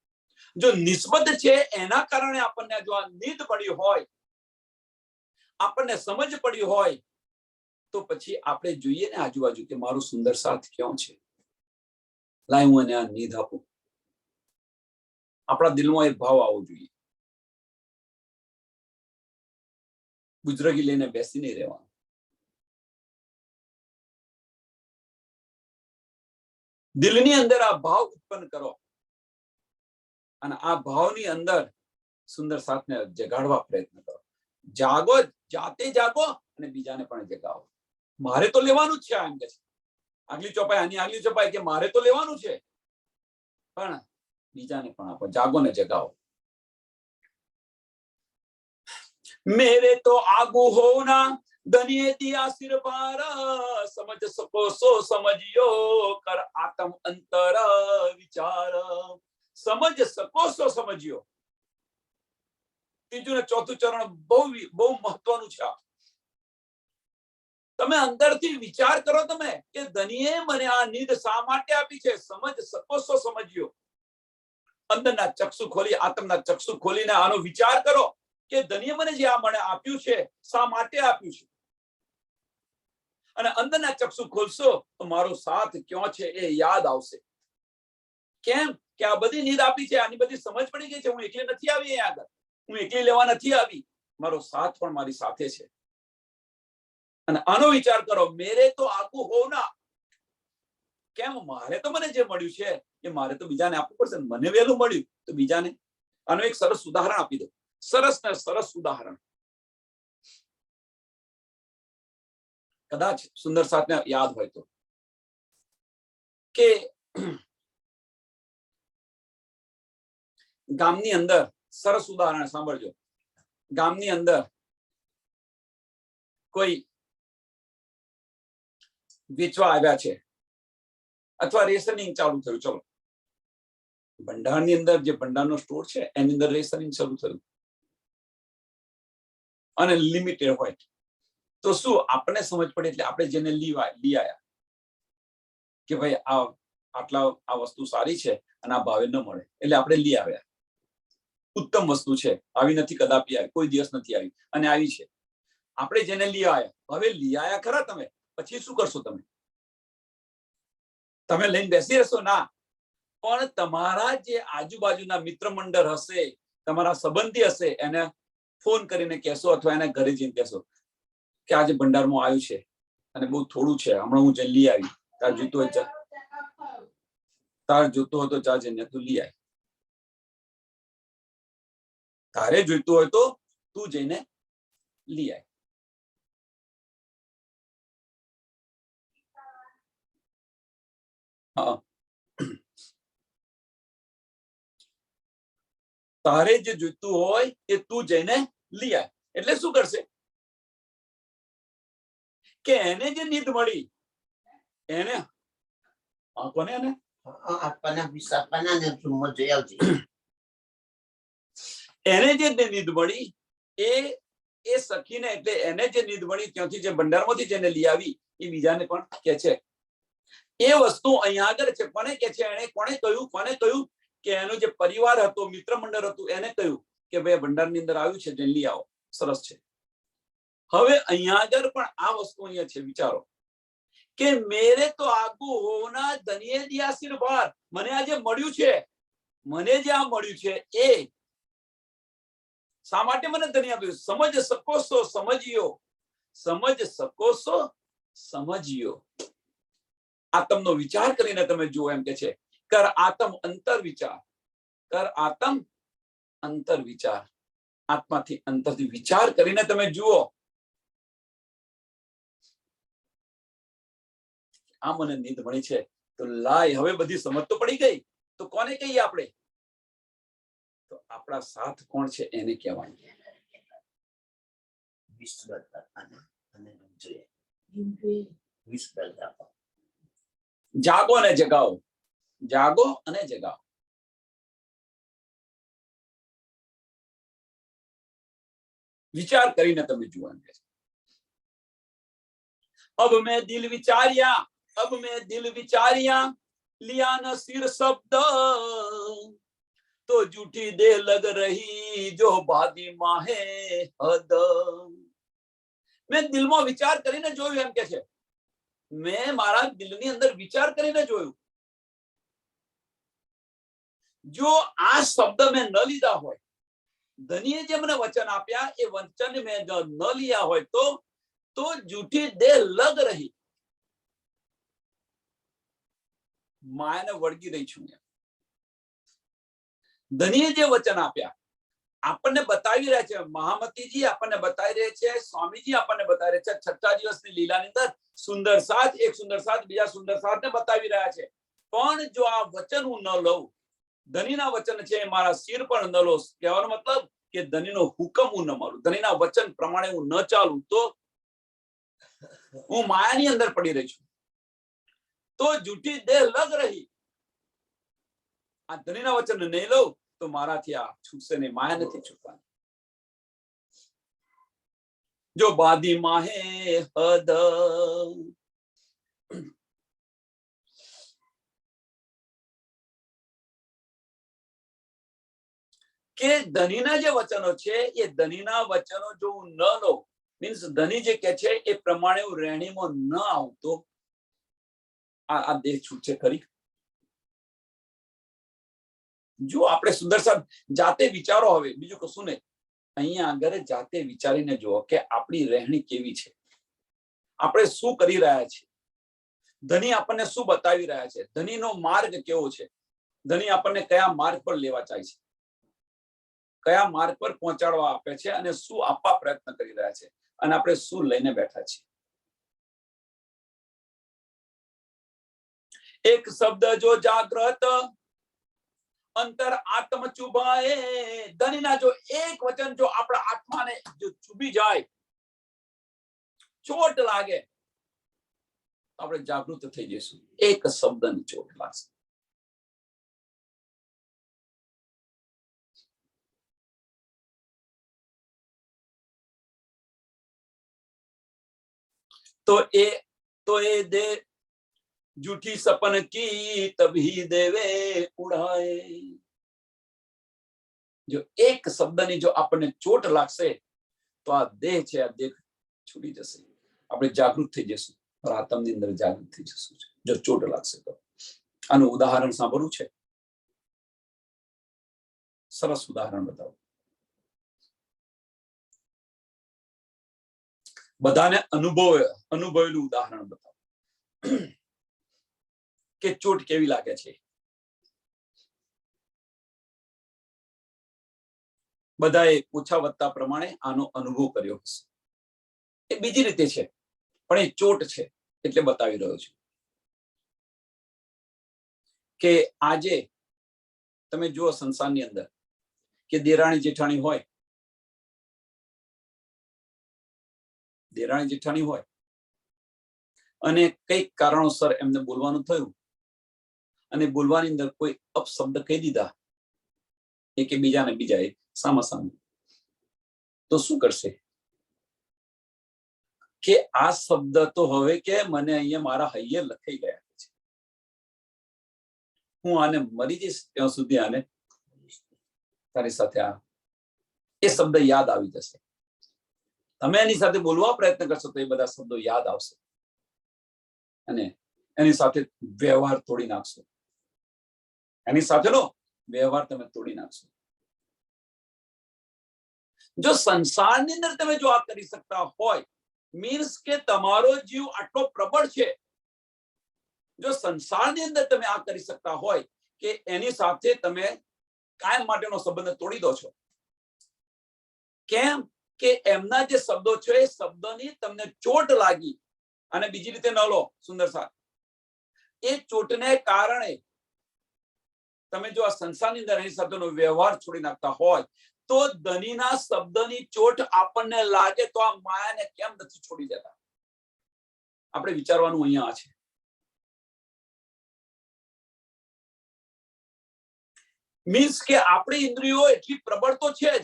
Speaker 1: જો નિસ્બત છે એના કારણે આપણને જો આ નીંદ પડી હોય, આપણને સમજ પડી હોય, તો પછી આપણે જોઈએ ને આજુબાજુ કે મારું સુંદર સાથ ક્યાં છે, લાય હું એને આ નીંદ આપું. આપણા દિલમાં એ ભાવ આવવો જોઈએ. બુજરગી લઈને બેસી નહીં રહેવાનું. દિલની અંદર આ ભાવ ઉત્પન્ન કરો અને આ ભાવની અંદર સુંદર સાથને જગાડવા પ્રયત્ન કરો. જાગો, જાતે જાગો અને બીજાને પણ જગાવો. મારે તો લેવાનું જ છે, એમ કે છે આગલી ચોપાઈ, આની આગલી ચોપાઈ, કે મારે તો લેવાનું છે, પણ બીજાને પણ આપો. જાગો ને જગાવો. મેરે તો આગુ હોના ધનિયે દિયા સિર ભાર, સમજ સકો સો સમજિયો, કર આત્મ અંતર વિચાર. સમજ સકો સો સમજ્યો. ત્રીજું ને ચોથું ચરણ બહુ મહત્વનું છે. તમે અંદરથી વિચાર કરો તમે કે ધનીએ મને આ નીંદ શા માટે આપી છે? સમજ સકો સો સમજ્યો. અંદરના ચક્ષુ ખોલી, આત્મના ચક્ષુ ખોલીને આનો વિચાર કરો કે ધનીએ મને જે આ મને આપ્યું છે, શા માટે આપ્યું છે? અને અંદરના ચક્ષુ ખોલશો તો મારો સાથ ક્યાં છે એ યાદ આવશે. કેમ કે આ બધી નીંદ આપી છે, આની બધી સમજ પડી ગઈ છે. હું એકલી નથી આવી અહીંયા આગળ, હું એકલી લેવા નથી આવી, મારો સાથ પણ મારી સાથે છે. અને આનો વિચાર કરો, મેરે તો આગુ હોના. કેમ? મારે તો મને જે મળ્યું છે એ મારે તો બીજાને આપવું પડશે. મને વહેલું મળ્યું તો બીજાને. આનું એક સરસ ઉદાહરણ આપી દો. સરસ ને સરસ ઉદાહરણ. કદાચ સુંદર સાથને યાદ હોય તો, કે ગામની અંદર, સરસ ઉદાહરણ સાંભળજો. ગામની અંદર કોઈ વેચવા આવ્યા છે અથવા રેશનિંગ ચાલુ થયું. ચલો, ભંડારની અંદર જે ભંડારનો સ્ટોર છે એની અંદર રેશનિંગ શરૂ થયું અને લિમિટેડ હોય તો શું આપણને સમજ પડે એટલે આપણે જેને લઈ આવ્યા કે ભાઈ આ વસ્તુ સારી છે અને આ ભાવે ન મળે એટલે આપણે લઈ આવ્યા. ઉત્તમ વસ્તુ છે, આવી નથી કદાપી આવી, કોઈ દિવસ નથી આવી અને આવી છે. આપણે જેને લઈ આવ્યા, હવે લઈ આવ્યા ખરા તમે, પછી શું કરશો? તમે લઈને બેસી રહેશો? ના. પણ તમારા જે આજુબાજુના મિત્ર મંડળ હશે, તમારા સંબંધી હશે, એને ફોન કરીને કહેશો અથવા એને ઘરે જઈને કહેશો કે આજે ભંડારમાં આવ્યું છે અને બહુ થોડું છે, હમણાં હું જઈને લઈ આવી, તાર જોઈતું હોય તો જા જઈને તું લઈ આવી. તારે જોઈતું હોય તો તું જઈને લઈ આવી. હા, તારે જે જોઈતું હોય એ તું જઈને લઈ આય. એટલે શું કરશે કે એને જે નીંદ મળી એને કોને એને એને જે નીંદ મળી એ સખીને એટલે એને જે નીંદ મળી ત્યાંથી જે ભંડારમાંથી જેને લઈ આવી એ બીજાને પણ કે છે. એ વસ્તુ અહીંયા આગળ છે. કોને કે છે? એને કોને કહ્યું કે એનો જે પરિવાર હતો, મિત્ર મંડળ હતું, એને કહ્યું કે ભાઈ ભંડારની અંદર આવ્યું છે, જઈને લઈ આવો. સરસ છે. હવે અહીંયા આગળ પણ આ વસ્તુ અહીંયા છે. વિચારો કે મેરે તો આગુ હોના ધનિયે દિયા સિર બાર. મને આ જે મળ્યું છે, મને જે આ મળ્યું છે એ શા માટે મને ધનિયા આપ્યું? સમજ શકો છો સમજ્યો, સમજ શકો છો સમજ્યો. આત્મનો વિચાર કરીને તમે જુઓ. એમ કે છે કર આત્મ અંતર વિચાર, કર આત્મ અંતર વિચાર. આત્માથી અંતરથી વિચાર કરીને તમે જુઓ. આ મને નીંદ મળી છે તો લાય. હવે બધી સમજ તો પડી ગઈ. તો કોને કહીએ આપણે? તો આપણા સાથ કોણ છે એને કહેવાય. જાગો અને જગાવો, જાગો અને જગાવો. વિચાર કરીને તમે જુઓ. એમ કે अब मैं दिल विचारिया, अब मैं दिल विचारिया, लिया न सिर शब्द तो झूठी दे लग रही जो बादी माहे हद. મેં દિલમાં વિચાર કરીને જોયું. એમ કે છે મેં મારા દિલની અંદર વિચાર કરીને જોયું. જો આ શબ્દ મેં ન લીધા હોય, ધનીએ જે મને વચન આપ્યા એ વચન મેં ન લીધા હોય તો જૂઠી દેહ લગ રહી, માયાને વળગી રહી છું. ધનીએ જે વચન આપ્યા આપણને બતાવી રહ્યા છે. મહામતીજી આપણને બતાવી રહ્યા છે, સ્વામીજી આપણને બતાવી રહ્યા છે. છઠ્ઠા દિવસની લીલાની અંદર સુંદર સાથ, એક સુંદર સાથ બીજા સુંદર સાથને બતાવી રહ્યા છે. પણ જો આ વચન હું ન લઉં, ધનીના વચન છે મારા સિર પર ન લો, કહેવાનો મતલબ કે ધનીનો હુકમ હું ન માનું, ધનીના વચન પ્રમાણે હું ન ચાલું, તો હું માયાની અંદર પડી રહી છું. તો જૂઠી દેહ લગ રહી. આ ધનીના વચન નહીં લઉં તો મારાથી આ છૂટશે નહીં, માયા નથી છૂટવાની. જો બાદી માહે હદ. કે ધનીના જે વચનો છે એ ધનીના વચનો જો હું ન લઉં, મીન્સ ધની જે કે છે એ પ્રમાણે હું રહેણીમાં ન આવતો, આ દેહ છૂટશે ખરી? જો આપણે સુંદર સાહેબ જાતે વિચારો. હવે બીજું કશું નહીં, અહીંયા આગળ જાતે વિચારીને જુઓ કે આપણી રહેણી કેવી છે, આપણે શું કરી રહ્યા છીએ, ધની આપણને શું બતાવી રહ્યા છે, ધનીનો માર્ગ કેવો છે, ધની આપણને કયા માર્ગ પર લેવા ચાહે છે, કયા માર્ગ પર પહોંચાડવા આપે છે, અને શું આપવા પ્રયત્ન કરી રહ્યા છે, અને આપણે શું લઈને બેઠા છીએ. એક શબ્દ જો જાગ્રત અંતર આત્મ ચુભાએ. ધનીના જો એક વચન જો આપણા આત્માને જો ચૂબી જાય, ચોટ લાગે, આપણે જાગૃત થઈ જઈશું. એક શબ્દની ચોટ લાગશે. તો એ દે झूठी सपन की तभी देवे उड़ाए. જો એક શબ્દની જો આપણને ચોટ લાગશે તો આ દેહ છે, આ દેહ છૂટી જશે. આપણે જાગૃત થઈ જશું, આત્મની અંદર જાગૃત થઈ જશું જો ચોટ લાગશે તો. આનું ઉદાહરણ સાંભળવું છે? સરસ ઉદાહરણ બતાવો. બધાને અનુભવેલું ઉદાહરણ બતાવો કે ચોટ કેવી લાગે છે. બધાએ ઓછા વત્તા પ્રમાણે આનો અનુભવ કર્યો હશે. એ બીજી રીતે છે, પણ એ ચોટ છે એટલે બતાવી રહ્યો છું. કે આજે તમે જુઓ સંસારની અંદર કે દેરાણી જેઠાણી હોય, દેરાણી જેઠાણી હોય અને કઈક કારણોસર એમને બોલવાનું થયું અને બોલવાની અંદર કોઈ અપશબ્દ કહી દીધા એક બીજાને બીજાએ સામા સામે, તો શું કરશે કે આ શબ્દ તો હવે કે મને અહીંયા મારા હૈયે લખાઈ ગયા છે, હું આને મરી જઈશ ત્યાં સુધી આને તારી સાથે આ એ શબ્દ યાદ આવી જશે. તમે એની સાથે બોલવા પ્રયત્ન કરશો તો એ બધા શબ્દો યાદ આવશે અને એની સાથે વ્યવહાર તોડી નાખશો, એની સાથેનો વ્યવહાર તમે તોડી નાખશો. જો સંસારની અંદર તમે જો આ કરી શકતા હોય, મીન્સ કે તમારો જીવ આટલો પ્રબળ છે, જો સંસારની અંદર તમે આ કરી શકતા હોય કે એની સાથે તમે કાયમ માટેનો સંબંધ તોડી દો છો. કેમ કે એમના જે શબ્દો છે એ શબ્દની તમને ચોટ લાગી, અને બીજી રીતે ન લો સુંદર સાહેબ, એ ચોટને કારણે તમે જો આ સંસારની અંદર એની સાથેનો વ્યવહાર છોડી નાખતા હોય તો ધનીના શબ્દની ચોટ આપણને લાગે તો આ માયાને કેમ નથી છોડી દેતા? આપણે વિચારવાનું અહીંયા છે. મીન્સ કે આપણી ઇન્દ્રિયો એટલી પ્રબળ તો છે જ,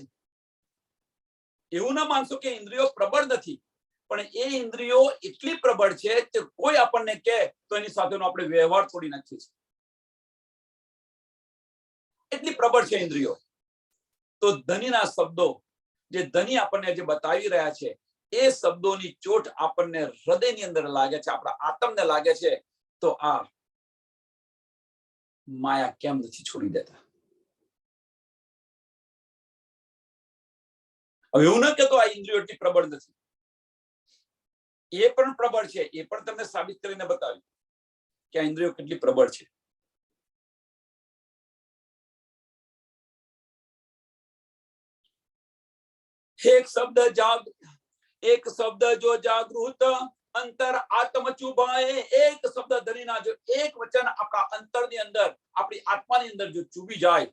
Speaker 1: એવું ના માનશો કે ઇન્દ્રિયો પ્રબળ નથી, પણ એ ઇન્દ્રિયો એટલી પ્રબળ છે કે કોઈ આપણને કહે તો એની સાથેનો આપણે વ્યવહાર છોડી નાખીએ છીએ, એટલી પ્રબળ છે ઇન્દ્રિયો. તો ધનીના શબ્દો જે ધની આપણને જે બતાવી રહ્યા છે એ શબ્દોની ચોટ આપણને હૃદયની અંદર લાગે છે, આપણા આત્મને લાગે છે, તો આ માયા કેમ નથી છોડી દેતા? હવે એવું ન કહેતો આ ઇન્દ્રિયો એટલી પ્રબળ નથી, એ પણ પ્રબળ છે, એ પણ તમને સાબિત કરીને બતાવ્યું કે આ ઇન્દ્રિયો કેટલી પ્રબળ છે. એક શબ્દ જો જાગૃત અંતર આત્મ ચુભાએ, એક શબ્દ ધરીના જો એક વચન આપણા અંતરની અંદર આપણી આત્માની અંદર જો ચૂબી જાય,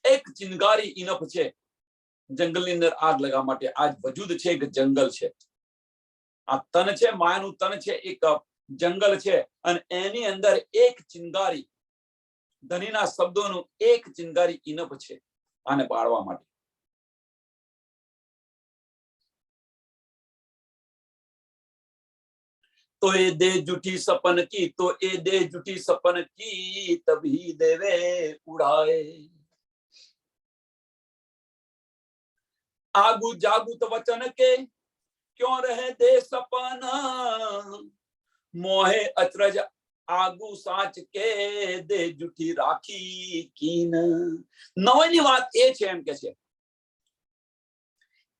Speaker 1: એક ચિનગારી ઇનફ છે જંગલની અંદર આગ લગાવવા માટે. આજ વજૂદ છે એક જંગલ છે, આ તન છે માયાનું તન છે એક જંગલ છે, અને એની અંદર એક ચિનગારી ધનીના શબ્દોનું એક ચિનગારી ઇનફ છે આને બાળવા માટે. तो ये दे जुटी सपन की, तो ये दे जुटी सपन की, तभी देवे उड़ाए. आगू जागू तो वचन के क्यों रहे दे सपन, मोहे अचरज આગુ સાચ કે દે જુઠી રાખી કીન. નવની વાત એ છે એમ કે છે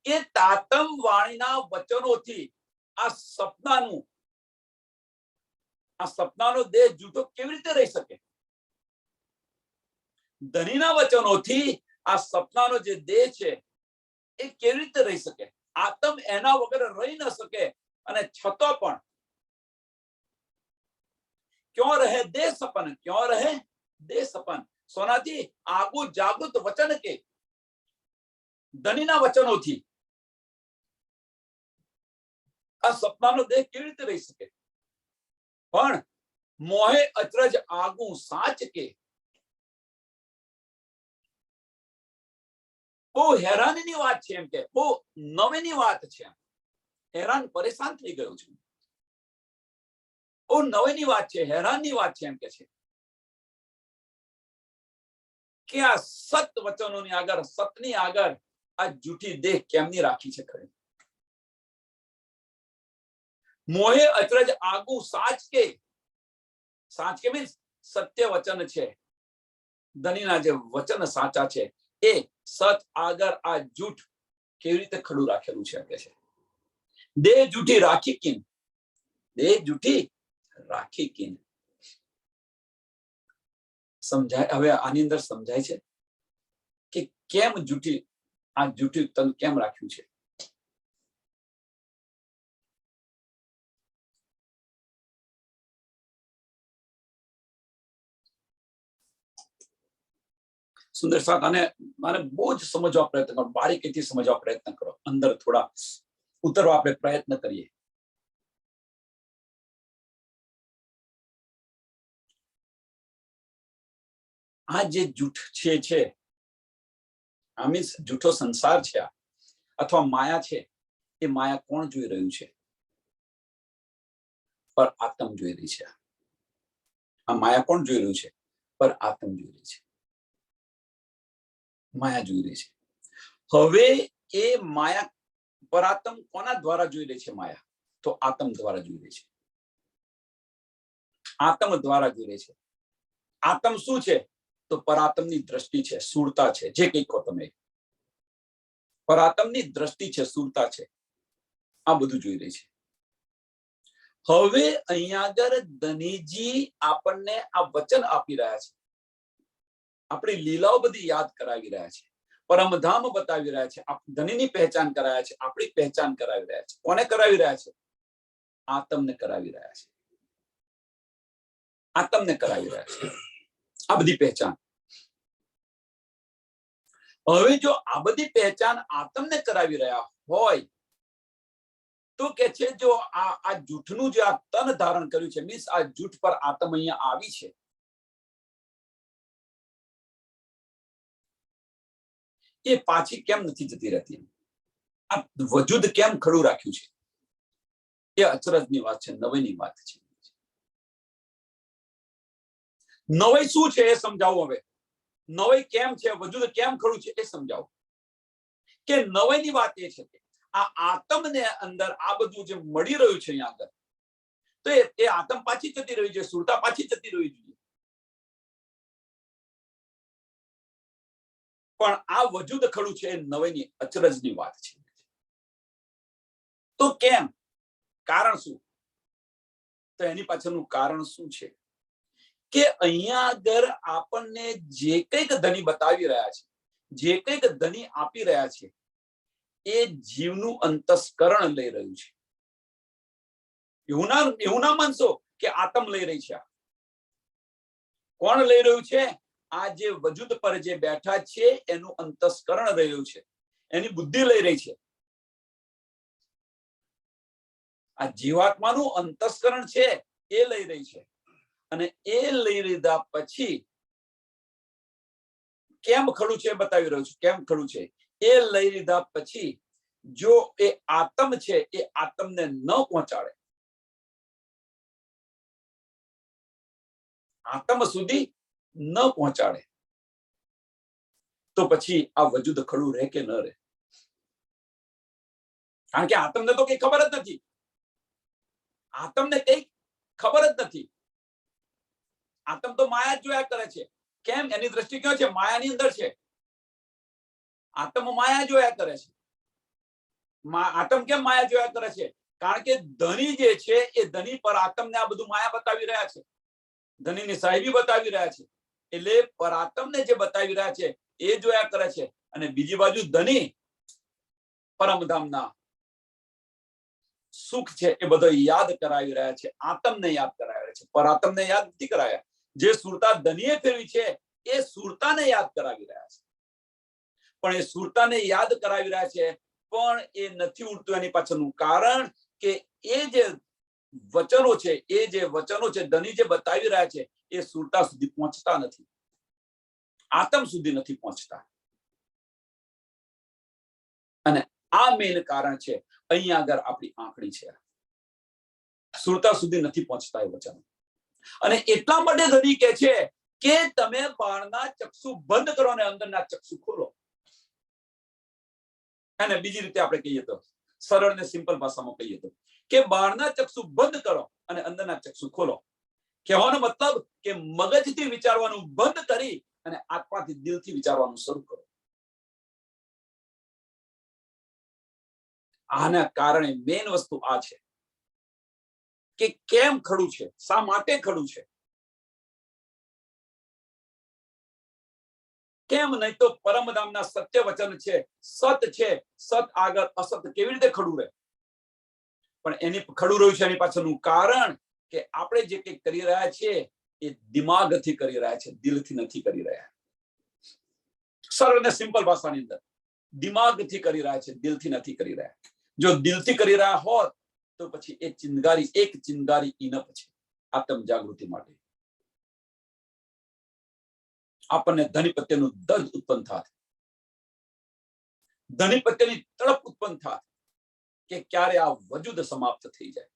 Speaker 1: કે તાતમ વાણીના વચનોથી આ સપનાનો દેહ જૂઠો કેવી રીતે રહી શકે? ધનીના વચનોથી આ સપનાનો જે દેહ છે એ કેવી રીતે રહી શકે? આત્મ એના વગર રહી ન શકે, અને છતાં પણ क्यों रहे दे सपन, क्यों रहे दे सपन. सोनाथी આગુ જાગૃત વચન કે ધનીના વચનોથી આ સપનાનો દેહ કેવી રીતે રહી શકે? પણ મોહે અચરજ આગુ સાચ કે, બહુ હેરાનીની વાત છે એમ કે, બહુ નવીની વાત છે, હેરાન પરેશાન થઈ ગયો છું, બહુ નવીની વાત છે, હેરાનની વાત છે એમ કે છે કે આ સત વચનોની આગળ, સતની આગળ આ જૂઠી દેહ કેમની રાખી છે ખરી? મોહે અચરજ આગુ સાચ કે, સાચ કે મીન્સ સત્ય વચન છે, ધનીના જે વચન સાચા છે એ સત આગળ આ જૂઠ કેવી રીતે ખડું રાખેલું છે કે છે. દેહ જૂઠી રાખી કિન, દેહ જૂઠી રાખી કિન. સમજાય? હવે આની અંદર સમજાય છે કે કેમ આ જૂઠી તન કેમ રાખ્યું છે. સુંદર સાથ આને બહુ જ સમજવા પ્રયત્ન કરો, બારીકીથી સમજવા પ્રયત્ન કરો, અંદર થોડા ઉતરવા આપણે પ્રયત્ન કરીએ. આ જે જૂઠ છે આ મીન્સ જૂઠો સંસાર છે અથવા માયા છે, એ માયા કોણ જોઈ રહ્યું છે? પર આત્મ જોઈ રહી છે. આ માયા કોણ જોઈ રહ્યું છે? પર આત્મ જોઈ રહી છે. માયા જોઈ રહી છે. હવે એ માયા પરાત્મ કોના દ્વારા જોઈ રહી છે? માયા તો આત્મ દ્વારા જોઈ રહી છે. આત્મ દ્વારા જોઈ રહી છે. આત્મ શું છે? તો પરાત્મની દ્રષ્ટિ છે, સુરતા છે, જે કંઈ કહો તમે. પરાત્મની દ્રષ્ટિ છે, સુરતા છે, આ બધું જોઈ રહી છે. હવે અહીંયા આગળ ધનીજી આપણને આ વચન આપી રહ્યા છે, આપણી લીલાઓ બધી યાદ કરાવી રહ્યા છે, પરમધામ બતાવી રહ્યા છે, ધનીની પહેચાન કરાયા છે, આપણી પહેચાન કરાવી રહ્યા છે. કોને કરાવી રહ્યા છે? આત્મને કરાવી રહ્યા છે. આત્મને કરાવી રહ્યા છે આ બધી પહેચાન. હવે જો આ બધી પહેચાન આત્મને કરાવી રહ્યા હોય તો કે છે જો આ જૂઠનું જે આ તન ધારણ કર્યું છે, મીન્સ આ જૂઠ પર આત્મ અહીંયા આવી છે, એ પાછી કેમ નથી જતી રહેતી? આ વજૂદ કેમ ખડું રાખ્યું છે? એ અચરજની વાત છે, નવાઈની વાત છે. નવાઈ શું છે એ સમજાવો. હવે નવાઈ કેમ છે, વજૂદ કેમ ખડું છે એ સમજાવો. કે નવાઈની વાત એ છે કે આ આત્મને અંદર આ બધું જે મળી રહ્યું છે અહીંયા આગળ, તો એ આત્મ પાછી જતી રહી છે, સુરતા પાછી જતી રહી જોઈએ. પણ આ વજૂદ ખડું છે એ નવાઈની અચરજની વાત છે. તો કેમ? કારણ શું? તો એની પાછળનું કારણ શું છે કે અહીંયા આગળ આપણને જે કંઈક ધની બતાવી રહ્યા છે, જે કંઈક ધની આપી રહ્યા છે, એ જીવનું અંતસ્કરણ લઈ રહ્યું છે. એવું ના માનશો કે આત્મ લઈ રહી છે. કોણ લઈ રહ્યું છે? આ જે વજૂદ પર જે બેઠા છે એનું અંતસ્કરણ રહ્યું છે, એની બુદ્ધિ લઈ રહી છે. આ જીવાત્માનું અંતસ્કરણ છે એ લઈ રહી છે. અને એ લઈ લીધા પછી કેમ ખડું છે બતાવી રહ્યું છે. કેમ ખડું છે એ લઈ લીધા પછી જો એ આત્મ છે એ આત્મને ન પહોંચાડે, આત્મ સુધી ન પહોંચાડે, તો પછી આ વજૂદ ખડું રહે કે ન રહે? કારણ કે આત્મને તો કઈ ખબર જ નથી. આત્મને કઈ ખબર જ નથી. આત્મ તો માયા જોયા કરે છે. કેમ? એની દ્રષ્ટિ ક્યાં છે? માયાની અંદર છે. આત્મ માયા જોયા કરે છે. આત્મ કેમ માયા જોયા કરે છે? કારણ કે ધની જે છે એ ધની પર આત્મને આ બધું માયા બતાવી રહ્યા છે, ધનીની સાહેબી બતાવી રહ્યા છે. એટલે પર આત્મને જે બતાવી રહ્યા છે એ જોયા કરે છે. અને બીજી બાજુ ધની પરમધામના સુખ છે એ બધો યાદ કરાવી રહ્યા છે, આત્મને યાદ કરાવી રહ્યા છે. પર આત્મને યાદ નથી કરાયા. જે સુરતા ધનીએ ફેરવી છે એ સુરતાને યાદ કરાવી રહ્યા છે. પણ એ સુરતાને યાદ કરાવી રહ્યા છે પણ એ નથી ઉડતું. એની પાછળનું કારણ કે એ જે વચનો છે, એ જે વચનો છે ધની જે બતાવી રહ્યા છે એ સુરતા સુધી પહોંચતા નથી, આત્મ સુધી નથી પહોંચતા. અને આ મેઇન કારણ છે. અહીંયા આગળ આપણી આંકડી છે, સુરતા સુધી નથી પહોંચતા એ વચનો. અને એટલા માટે ધની કહે છે કે તમે બહારના ચક્ષુ બંધ કરો અને અંદરના ચક્ષુ ખોલો. અને બીજી રીતે આપણે કહીએ તો, સરળ ને સિમ્પલ ભાષામાં કહીએ તો, કે બહારના ચક્ષુ બંધ કરો અને અંદરના ચક્ષુ ખોલો. કહેવાનો મતલબ કે મગજથી વિચારવાનું બંધ કરી અને આત્માથી, દિલથી વિચારવાનું શરૂ કરો. આના કારણે મેઇન વસ્તુ આ છે કે કેમ ખડું છે, શા માટે ખડું છે. કેમ? નહીં તો પરમધામના સત્ય વચન છે, સત છે, સત આગળ અસત કેવી રીતે ખડું રહે? પણ એની ખડું રહ્યું છે એની પાછળનું કારણ કે આપણે જે કંઈક કરી રહ્યા છીએ એ દિમાગથી કરી રહ્યા છે, દિલથી નથી કરી રહ્યા. સરળ ને સિમ્પલ ભાષાની અંદર દિમાગથી કરી રહ્યા છે, દિલથી નથી કરી રહ્યા. જો દિલથી કરી રહ્યા હોત તો પછી એક ચિનગારી ઇનફ છે આત્મ જાગૃતિ માટે. આપણને ધણી પ્રત્યેનું દર્દ ઉત્પન્ન થાય, ધણી પ્રત્યેની તડપ ઉત્પન્ન થાય કે ક્યારે આ વજૂદ સમાપ્ત થઈ જાય.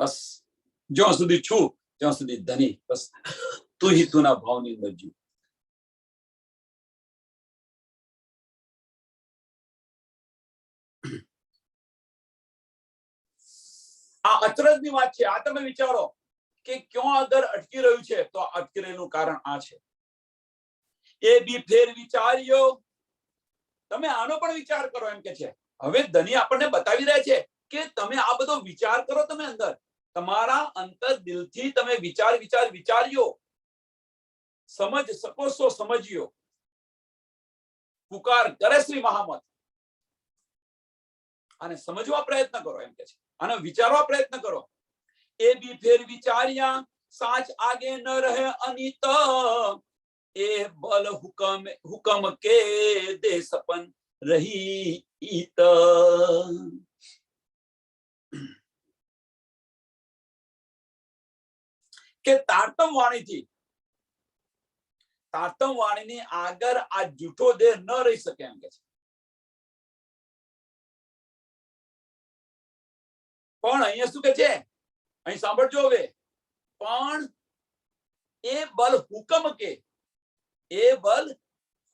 Speaker 1: બસ જ્યાં સુધી છું ત્યાં સુધી ધણી, બસ તું હી તુના ભાવની અંદર જીવ. આ અચરજની વાત છે. આ તમે વિચારો કે ક્યાં આગળ અટકી રહ્યું છે, તો અટકી રહેલું કારણ આ છે. એ બી ફેર વિચાર્યો. તમે આનો પણ વિચાર કરો એમ કે છે. હવે ધણી આપણને બતાવી રહ્યા છે કે તમે આ બધો વિચાર કરો, તમે અંદર તમારા અંતર દિલથી તમે વિચાર્યો, સમજ શકો છો સમજ્યો. પુકાર કરે શ્રી મહામત. આને સમજવા પ્રયત્ન કરો એમ કે છે, આને વિચારવા પ્રયત્ન કરો. એ બી ફેર વિચાર્યા સાચ આગે ન રહે અનિત. એ બલ હુકમ કે દે સપન રહી ઈત. કે તારતમ વાણીની આગળ આ જૂઠો દેહ ન રહી શકે એમ કે છે. પણ અહીંયા શું કે છે, અહીં સાંભળજો હવે. પણ એ બલ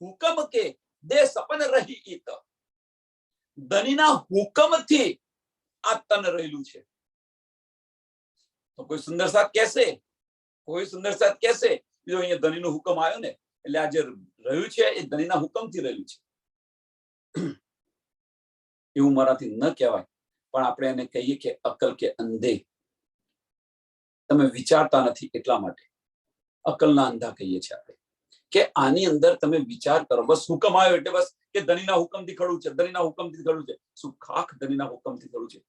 Speaker 1: હુકમ કે દે સપન રહી ઈત. ધણીના હુકમથી આ તન રહેલું છે. તો કોઈ સુંદર સાથ કહેશે જો અહીંયા ધણીનો હુકમ આવ્યો ને એટલે આ જે રહ્યું છે એ ધણીના હુકમથી રહેલું છે. એવું મારાથી ન કહેવાય, પણ આપણે એને કહીએ કે અકલ કે અંધે. તમે વિચારતા નથી એટલા માટે અકલના અંધા કહીએ છીએ આપણે, કે આની અંદર તમે વિચાર કરો. બસ હુકમ આવ્યો એટલે બસ કે ધણીના હુકમથી ખડું છે, ધણીના હુકમથી ખડું છે. શું ખાખ ધણીના હુકમથી ખડું છે?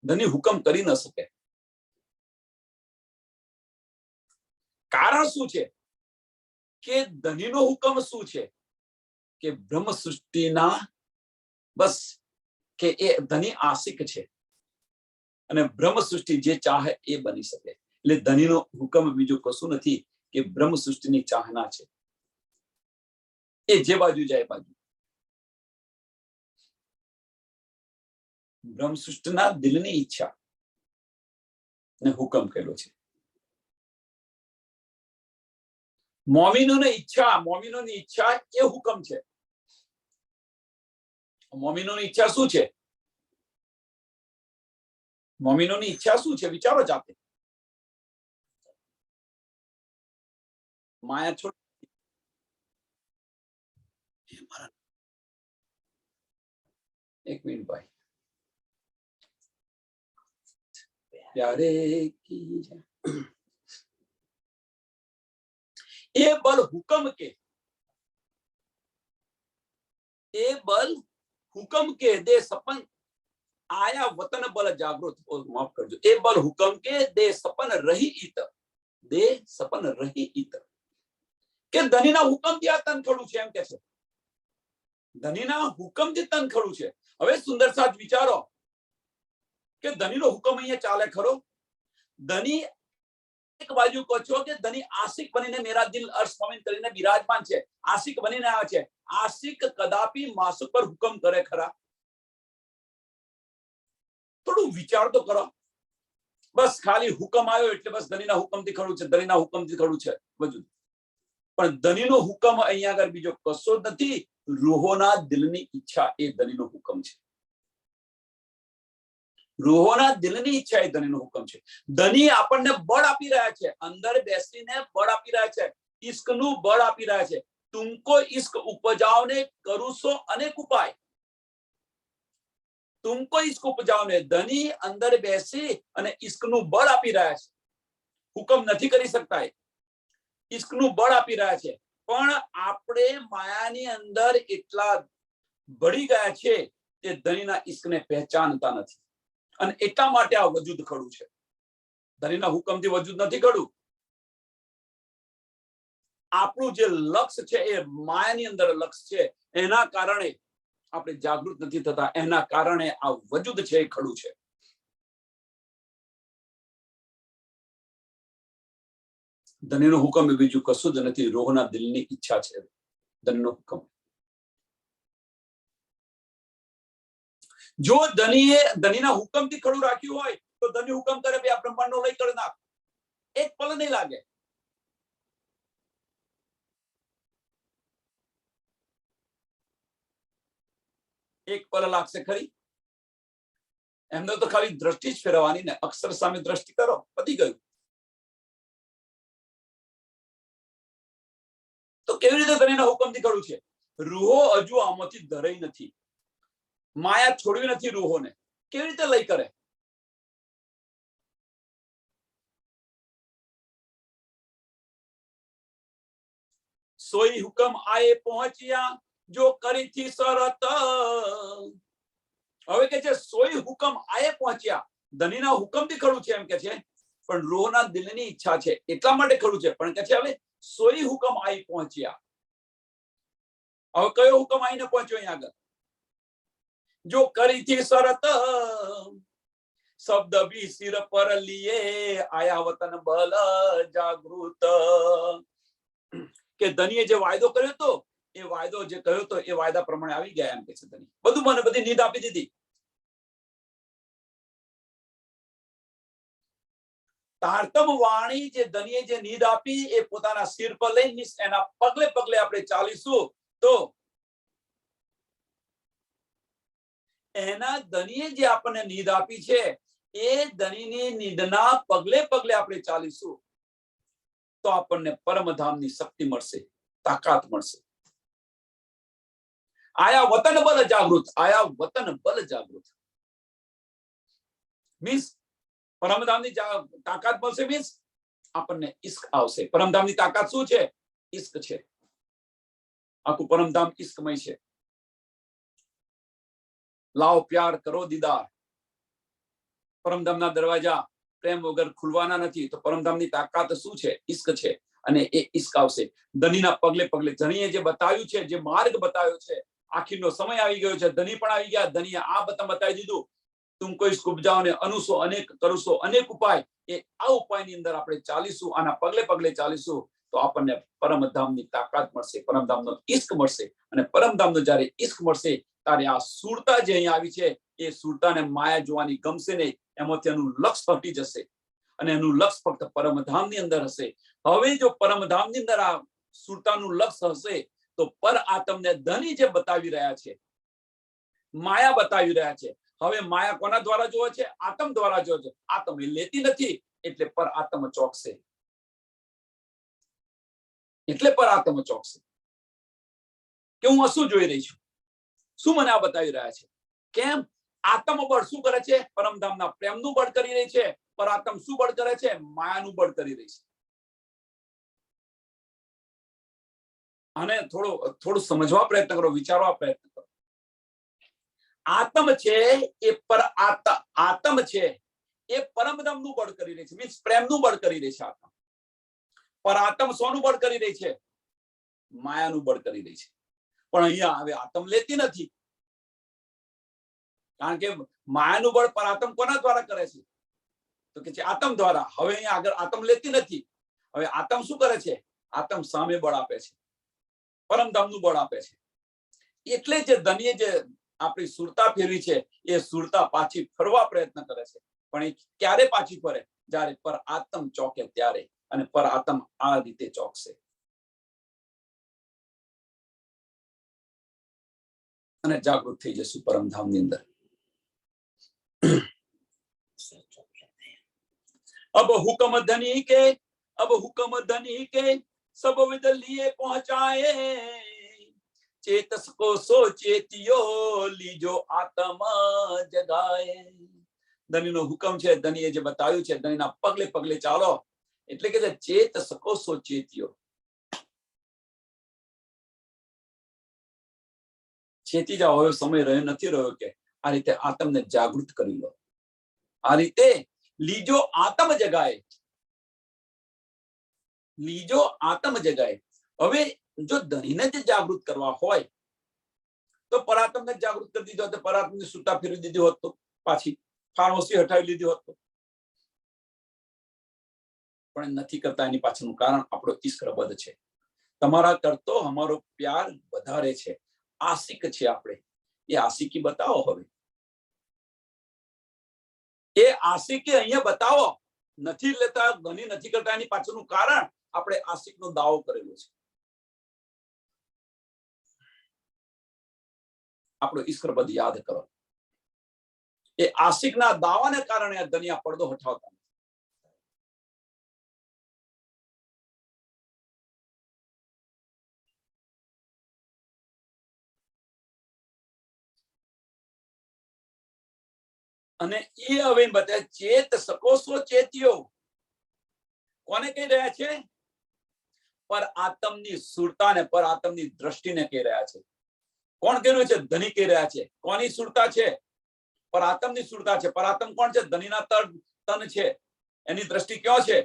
Speaker 1: ધણી હુકમ કરી ન શકે. કારણ શું છે કે ધણીનો હુકમ શું છે કે બ્રહ્મ સૃષ્ટિના બસ કે એ ધણી આશિક છે અને બ્રહ્મ સૃષ્ટિ જે ચાહે એ બની શકે. એટલે ધણીનો હુકમ બીજું કશું નથી કે બ્રહ્મ સૃષ્ટિની ચાહના છે. એ જે બાજુ જાય એ બાજુ. બ્રહ્મ સૃષ્ટિના દિલની ઈચ્છા ને હુકમ કહેલો છે. મોમિનોની ઈચ્છા એ હુકમ છે. મોમિનોની ઈચ્છા શું છે? મોમિનોની ઈચ્છા શું છે? વિચારો જાતે. માયા છોડ. એક મિનિટ ભાઈ. प्यारे की ए बल हुकम के दे सपन आया वतन बल जागृत. माफ करजो. ए बल हुकम के दे सपन रही इत. કે ધણીના હુકમથી આ તન ખડું છે એમ કે છે. ધણીના હુકમથી તન ખડું છે. હવે સુંદર સાથ વિચારો કે ધણીનો હુકમ અહીંયા ચાલે ખરો? ધણી એક બાજુ કહો છો કે ધણી આશિક બનીને મેરા દિલ અર્શ મોમિન કરીને બિરાજમાન છે, આશિક બનીને આવે છે. આશિક કદાપી માસુક પર હુકમ કરે ખરા? થોડું વિચાર તો કરો. બસ ખાલી હુકમ આવ્યો એટલે બસ ધણીના હુકમથી ખડું છે, ધણીના હુકમથી ખડું છે બધું. પણ ધણીનો હુકમ અહીંયા આગળ બીજો કશો નથી. રૂહોના દિલની ઈચ્છા એ ધણીનો હુકમ છે. રૂહોના દિલની ઈચ્છા એ ધણીનો હુકમ છે. ધણી આપણને બળ આપી રહ્યા છે, અંદર બેસીને બળ આપી રહ્યા છે, ઈશ્કનું બળ આપી રહ્યા છે. તુમકો ઈશ્ક ઉપજાવને કરુસો અનેક ઉપાય. તુમકો ઈશ્ક ઉપજાવને. ધણી અંદર બેસી અને ઈશ્કનું બળ આપી રહ્યા છે. હુકમ નથી કરી શકતા. ઈશ્કનું બળ આપી રહ્યા છે. પણ આપણે માયાની અંદર એટલા ભળી ગયા છે કે ધણીના ઈશ્કને પહેચાનતા નથી. અને એટલા માટે આ વજૂદ ખડું છે. ધણીના હુકમથી વજૂદ નથી ખડું. આપણું જે લક્ષ્ય છે એ માયાની અંદર લક્ષ્ય છે, એના કારણે આપણે જાગૃત નથી થતા, એના કારણે આ વજૂદ છે એ ખડું છે. ધણીનો હુકમ એ બીજું કશું જ નથી, રોહના દિલની ઈચ્છા છે ધણીનો હુકમ. જો ધણીના હુકમથી ખડું રાખ્યું હોય તો ધણી હુકમ કરે ભાઈ આ બ્રહ્માંડનો લઈ કરી નાખ, એક પલ નહીં લાગે. એક પલ લાગશે ખરી? એમને તો ખાલી દ્રષ્ટિ જ ફેરવવાની ને, અક્ષર સામે દ્રષ્ટિ કરો, પતી ગયું. તો કેવી રીતે ધણીના હુકમથી ખડું છે? રૂહો હજુ આમાંથી ધરાઈ નથી, માયા છોડવી નથી રૂહોને, કેવી રીતે લઈ કરે? સોઈ હુકમ આયે પહોંચ્યા જો કરીથી શરત. હવે કે છે સોઈ હુકમ આયે પહોંચ્યા, ધણીના હુકમથી ખડું છે એમ કે છે, પણ રૂહના દિલની ઈચ્છા છે એટલા માટે ખડું છે. પણ કે છે હવે સોઈ હુકમ આઈ પહોંચ્યા. હવે કયો હુકમ આઈને પહોંચ્યો અહીંયા આગળ? જો કરીથી શરત શબ્દ બી સિર પર લીએ આયા વતન બલ જાગૃત. કે ધણીએ જે વાયદો કર્યો હતો, એ વાયદો જે કર્યો હતો એ વાયદા પ્રમાણે આવી ગયા એમ કે છે ધણી. બધું મને બધી નીંદ આપી દીધી. તારતમ વાણી જે ધણીએ જે નીંદ આપી એ પોતાના સિર પર લઈને એના પગલે પગલે આપણે ચાલીશું તો એના ધણીએ જે આપણને નીંદ આપી છે એ ધણીની નીંદના પગલે પગલે આપણે ચાલીશું તો આપણને પરમધામની શક્તિ મળશે, તાકાત મળશે. આયા વતન બલ જાગૃત, આયા વતન બલ જાગૃત મીન્સ પરમધામની તાકાત મળશે, મીન્સ આપણને ઈશ્ક આવશે. પરમધામની તાકાત શું છે? ઈશ્ક છે. આખું પરમધામ ઈશ્કમય છે. લાવો પ્યાર કરો દીદાર. પરમધામના દરવાજા પ્રેમ વગર ખુલવાના નથી. તો પરમધામની તાકાત શું છે? ઈશ્ક છે. અને એ ઈશ્ક આવશે ધણીના પગલે પગલે. ધણીએ જે બતાવ્યું છે, જે માર્ગ બતાવ્યો છે, આખીરનો સમય આવી ગયો છે, ધણી પણ આવી ગયા. ધણીએ આ બતાવી દીધું, તુમ કોઈ સ્કુબજાઓ ને અનુસો અનેક કરુસો અનેક ઉપાય. એ આ ઉપાયની અંદર આપણે ચાલીશું, આના પગલે પગલે ચાલીશું તો આપણને પરમધામની તાકાત મળશે, પરમધામનો ઈશ્ક મળશે. અને પરમધામનો જ્યારે ઈશ્ક મળશે ત્યારે આ સુરતા જે અહીંયા આવી છે એ સુરતાને માયા જોવાની ગમશે નહીં. એમાંથી એનું લક્ષ્ય હટી જશે અને એનું લક્ષ્ય ફક્ત પરમધામની અંદર હશે. હવે જો પરમધામની અંદર આ સુરતાનું લક્ષ્ય હશે તો પર આત્મને ધણી જે બતાવી રહ્યા છે, માયા બતાવી રહ્યા છે. હવે માયા કોના દ્વારા જોવે છે? આત્મ દ્વારા જોવે છે. આત્મ એ લેતી નથી એટલે પર આત્મ ચોકશે, એટલે પર આત્મ ચોકશે કે હું શું જોઈ રહી છું, શું મને આ બતાવી રહ્યા છે. કેમ? આત્મ બળ શું કરે છે? પરમધામના પ્રેમનું બળ કરી રહી છે. પર આત્મ શું બળ કરે છે? માયાનું બળ કરી રહી છે. આને થોડું સમજવા પ્રયત્ન કરો, વિચારવા પ્રયત્ન કરો. આત્મ છે એ પર આત્મ છે એ પરમધામનું બળ કરી રહી છે, મીન્સ પ્રેમનું બળ કરી રહી છે. આત્મ પર આત્મ સોનું બળ કરી રહી છે? માયાનું બળ કરી રહી છે. પણ અહીંયા હવે આત્મ લેતી નથી, કારણ કે માયાનું બળ પર આત્મ કોના દ્વારા કરે છે? તો કે છે આત્મ દ્વારા. હવે અહીંયા આગળ આત્મ લેતી નથી. હવે આત્મ શું કરે છે? આત્મ સામે બળ આપે છે, પરમધામનું બળ આપે છે. એટલે જે ધણીએ જે આપણી સુરતા ફેરવી છે એ સુરતા પાછી ફરવા પ્રયત્ન કરે છે. પણ એ ક્યારે પાછી ફરે? જ્યારે પર આત્મ ચોકે ત્યારે. અને પર આત્મ આ રીતે ચોકશે અને જાગૃત થઈ જશું પરમધામની અંદર. अब हुक्म धनी के सब विद लिए पहुंचाए, चेतस को सो चेतियो लीजो आत्मा जगाए. ધણીનો હુકમ છે, ધણીએ જે બતાવ્યું છે, ધણીના પગલે પગલે ચાલો. એટલે કે ચેતસ કો સો ચેતિયો, ચેતી જાઓ. હવે સમય રહ્યો નથી રહ્યો કે આ રીતે આત્મને જાગૃત કરી લો. આ રીતે લીજો આત્મ જગાએ, લીજો આત્મ જગાએ. હવે જો ધણીને જ જાગૃત કરવા હોય તો પરાત્મને જાગૃત કરી દીધો તો પરાત્મને સૂતા ફેરવી દીધી હોત તો પાછી ફાર્મસી હટાવી લીધી હોત તો, પણ નથી કરતા. એની પાછળનું કારણ આપણો ઈશ્વરબદ્ધ છે. તમારા કરતો અમારો પ્યાર વધારે છે, આશિક છે આપણે. એ આશિકી બતાવો. હવે એ આશિકી અહીંયા બતાવો. નથી લેતા, ધણી નથી કરતા, એની પાછળનું કારણ આપણે આશિકનો દાવો કરેલો છે. આપણો ઈશ્વરબદ્ધ યાદ કરો. એ આશિકના દાવાને કારણે આ ધનિયા પડદો હટાવતા. અને એ હવે બધા ચેત સકોસો ચેત્યો કોને કહી રહ્યા છે? પર આત્મની સુરતા ને પર આત્મની દ્રષ્ટિને કહી રહ્યા છે. કોણ કહી રહ્યું છે? ધની કહી રહ્યા છે. કોની સુરતા છે? પર આત્મની સુરતા છે. પર આત્મ કોણ છે? ધનીના તન છે. એની દ્રષ્ટિ ક્યાં છે?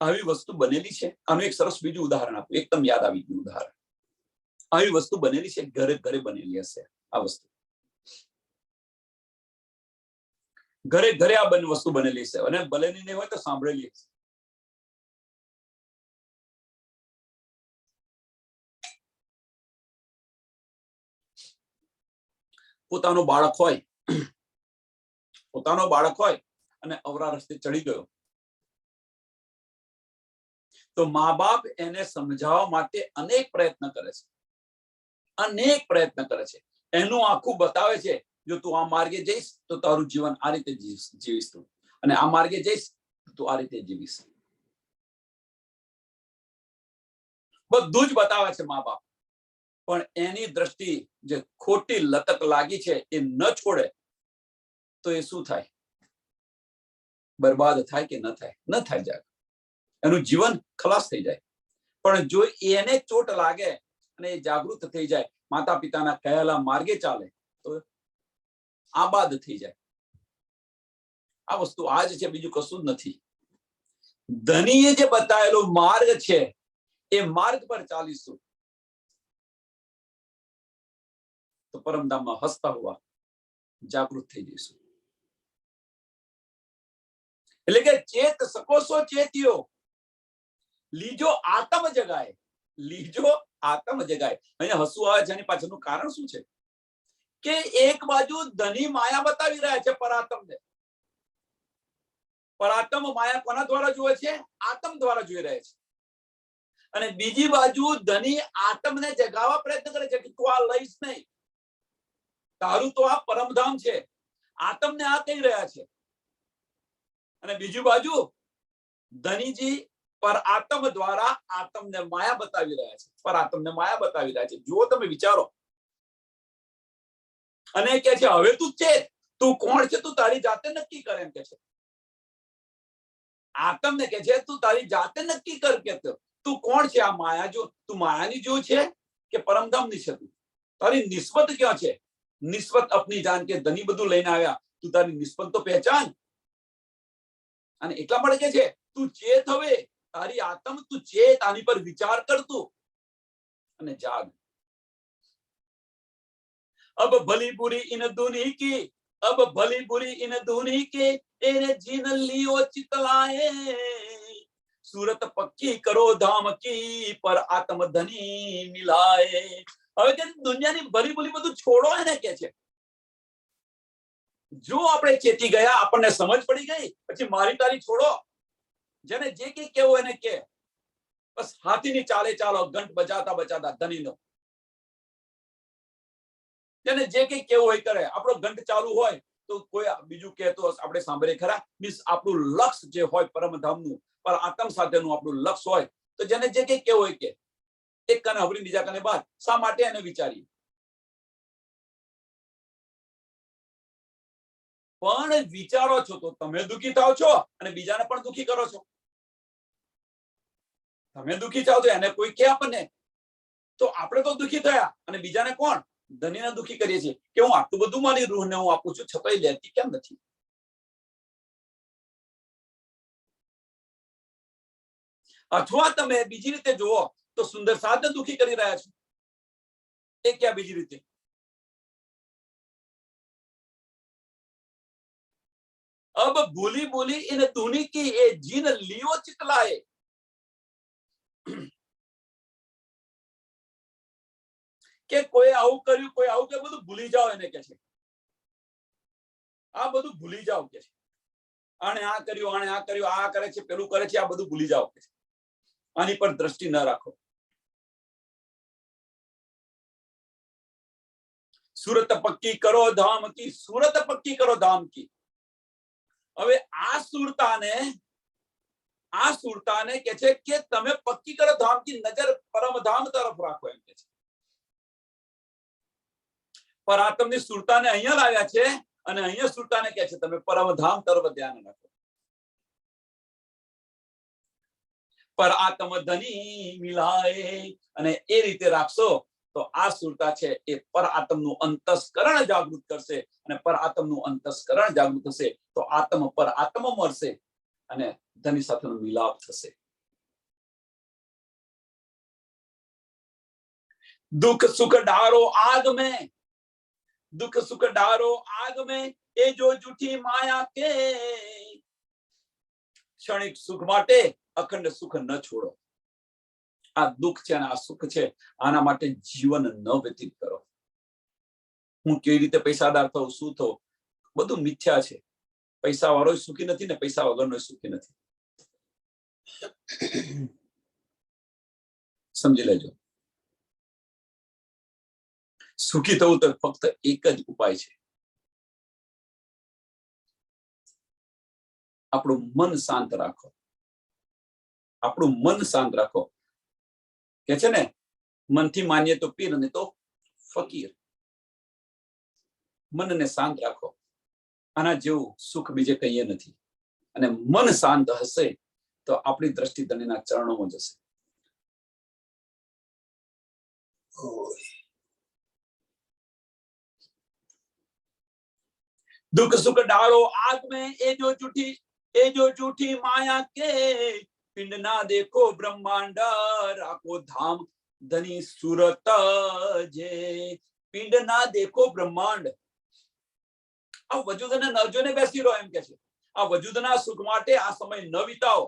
Speaker 1: આવી વસ્તુ બનેલી છે. આનું એક સરસ બીજું ઉદાહરણ આપું, એકદમ યાદ આવી ગયું ઉદાહરણ. આવી વસ્તુ બનેલી છે, ઘરે ઘરે બનેલી હશે આ વસ્તુ. ઘરે ઘરે આ વસ્તુ બનેલી છે, અને બનેલી નહીં હોય તો સાંભળેલી હશે. પોતાનો બાળક હોય અને અવરા રસ્તે ચડી ગયો તો મા બાપ એને સમજાવવા માટે અનેક પ્રયત્ન કરે છે. એનું આખું બતાવે છે, જો તું આ માર્ગે જઈશ તો તારું જીવન આ રીતે જીવીશ તું, અને આ માર્ગે જઈશ તો આ રીતે જીવીશ. બધું જ બતાવે છે મા બાપ. પણ એની દ્રષ્ટિ જે ખોટી લતક લાગી છે એ ન છોડે તો એ શું થાય? બરબાદ થાય કે ન થાય? ન થાય જાય. એનું જીવન ખલાસ થઈ જાય. પણ જો એને ચોટ લાગે અને એ જાગૃત થઈ જાય, માતા પિતાના કહેલા માર્ગે ચાલે તો આબાદ થઈ જાય. આ વસ્તુ આજ છે, બીજું કશું જ નથી. ધનીએ જે બતાવેલો માર્ગ છે એ માર્ગ પર ચાલીશું તો પરમધામમાં હસતા હોવા જાગૃત થઈ જઈશું. એટલે કે ચેત સકોસો ચેત્યો, લીજો આત્મ જગાય. અહીંયા હસવું આવે છે, એની પાછળનું કારણ શું છે? કે એક બાજુ ધની માયા બતાવી રહ્યા છે પરાત્મને. પરાત્મ માયા કોના દ્વારા જુએ છે? આત્મ દ્વારા જોઈ રહ્યા છે. અને બીજી બાજુ ધની આત્મને જગાવવા પ્રયત્ન કરે છે કે તું આ લઈશ નહીં, તારું તો આ પરમધામ છે. આત્મને આ કહી રહ્યા છે. અને બીજી બાજુ ધનીજી પર આત્મ દ્વારા આત્મને માયા બતાવી રહ્યા છે. પર આત્મને માયા બતાવી રહ્યા છે. જુઓ, તમે વિચારો. અને કે છે હવે તું ચેત, તું કોણ છે? તું તારી જાતે નક્કી કર, એમ કે છે. આત્મને કે છે તું તારી જાતે નક્કી કર કે તું કોણ છે? આ માયા જો તું માયાની જો છે કે પરમધામની છે? તું તારી નિસ્બત ક્યાં છે? નિસ્બત અપની જાન કે ધની બધું લઈને આવ્યા, તું તારી નિસ્બત તો પહેચાન. અને એટલા માટે કે છે તું ચેત. હવે તારી આત્મ તું ચેત, આની પર વિચાર કરતું અને જાગ. अब भली बुरी इन दूनी की, अब भली बुरी इन दूनी के एने जीन लियो चितलाए, सूरत पक्की करो धाम की पर आत्म धनी मिलाए. હવે કે દુનિયાની ભલી ભલી બધું છોડો, એને કે છે. જો આપણે ચેતી ગયા, આપણને સમજ પડી ગઈ, પછી મારી તારી છોડો. જેને જે કઈ કેવું એને કે. બસ હાથીની ચાલે ચાલો, ઘંટ બજાતા બજાતા ધનીનો. જેને જે કઈ કેવું હોય કરે. આપણો ઘંટ ચાલુ હોય તો કોઈ બીજું કહેતો આપણે સાંભળીએ ખરા? મીન્સ આપણું લક્ષ્ય જે હોય પરમધામનું, પર આત્મ સાથેનું આપણું લક્ષ્ય હોય તો જેને જે કઈ કેવું હોય કે. એક કને હવરી બીજા કને બાદ. શા માટે એને વિચારીએ? પણ વિચારો છો તો તમે દુઃખી થાવ છો અને બીજાને પણ દુઃખી કરો છો. તમે દુઃખી થાવ તો એને કોઈ કે આપણને, તો આપણે તો દુઃખી થયા અને બીજાને કોણ? ધનીને દુઃખી કરીએ છીએ કે હું આટલું બધું મારી રૂહને હું આપું છું છતાંય લેતી કેમ નથી? અથવા તમે બીજી રીતે જુઓ તો સુંદર સાધને દુઃખી કરી રહ્યા છો. એ ક્યાં બીજી રીતે? अब बोली बोली इन धुनी की ए जीन लियो चितलाए. કે કોઈ આવું કર્યું, કોઈ આવું કે બધું ભૂલી જાઓ એને કે છે. આ બધું ભૂલી જાઓ કે છે. આને આ કર્યું, આને આ કર્યું, આ કરે છે, પેલું કરે છે, આ બધું ભૂલી જાઓ કે છે. આની પર દ્રષ્ટિ ન રાખો. સુરત પક્કી કરો ધામ કી, સુરત પક્કી કરો ધામ કી. હવે આ સુરતાને કે છે કે તમે પક્કી કરો ધામ કી, નજર પરમધામ તરફ રાખો એમ કે છે. પર આ તમને સુરતાને અહીંયા લાવ્યા છે અને અહીંયા સુરતાને કે છે તમે પરમધામ તરફ ધ્યાન રાખો. પર આત્મ ધની મિલાય, અને એ રીતે રાખશો તો આ સુરતા છે એ પર આત્મનું અંતસ્કરણ જાગૃત કરશે, અને પર આત્મનું અંતસ્કરણ જાગૃત થશે તો આત્મ પર આત્મ મળશે અને ધની સાથેનો મિલાપ થશે. दुख सुख डारो आग में, दुख सुख डारो आग में, એ જો જૂઠી માયા કે ક્ષણિક સુખ માટે અખંડ સુખ ન છોડો. આ દુઃખ છે અને આ સુખ છે, આના માટે જીવન ન વ્યતીત કરો. હું કેવી રીતે પૈસાદાર થઉં, શું થઉં, બધું મિથ્યા છે. પૈસા વાળો સુખી નથી ને પૈસા વગરનો સુખી નથી. સમજી લેજો. સુખી થવું તો ફક્ત એક જ ઉપાય છે, આપણું મન શાંત રાખો. આપણું મન શાંત રાખો. કે છે ને, મનથી માનીએ તો પીર ને તો ફકીર. મનને શાંત રાખો. આના જેવું સુખ બીજે કહીએ નથી. અને મન શાંત હશે તો આપણી દ્રષ્ટિ ધણીના ચરણોમાં જશે. दुख सुख डालो आग में, ए जो झूठी माया के पिंड ना देखो ब्रह्मांड राखो धाम धनी सूरत जे. पिंड ना देखो ब्रह्मांड. આ વજૂદને ન જોઈને બેસી રહો એમ કે છે. આ વજૂદના સુખ માટે આ સમય ન વિતાવો.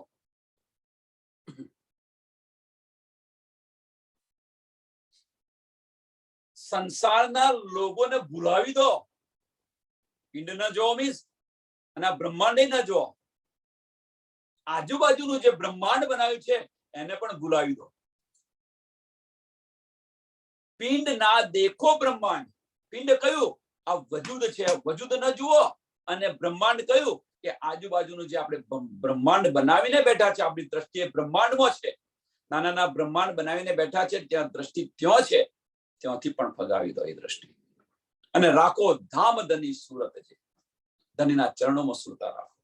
Speaker 1: સંસારના લોકોને ભૂલાવી દો. પિંડ ન જોવો મીન્સ અને આ બ્રહ્માંડ ન જોવો. આજુબાજુનું જે બ્રહ્માંડ બનાવ્યું છે એને પણ ભૂલાવી દો. પિંડ ના દેખો બ્રહ્માંડ. પિંડ કયું? આ વજૂદ છે. વજૂદ ન જુઓ. અને બ્રહ્માંડ કયું? કે આજુબાજુનું જે આપણે બ્રહ્માંડ બનાવીને બેઠા છે, આપણી દ્રષ્ટિએ બ્રહ્માંડમાં છે. નાના નાના બ્રહ્માંડ બનાવીને બેઠા છે, ત્યાં દ્રષ્ટિ ત્યાં છે, ત્યાંથી પણ ફગાવી દો એ દ્રષ્ટિ. અને રાખો ધામ ધની સુરત છે. ધનીના ચરણોમાં સુરતા રાખો.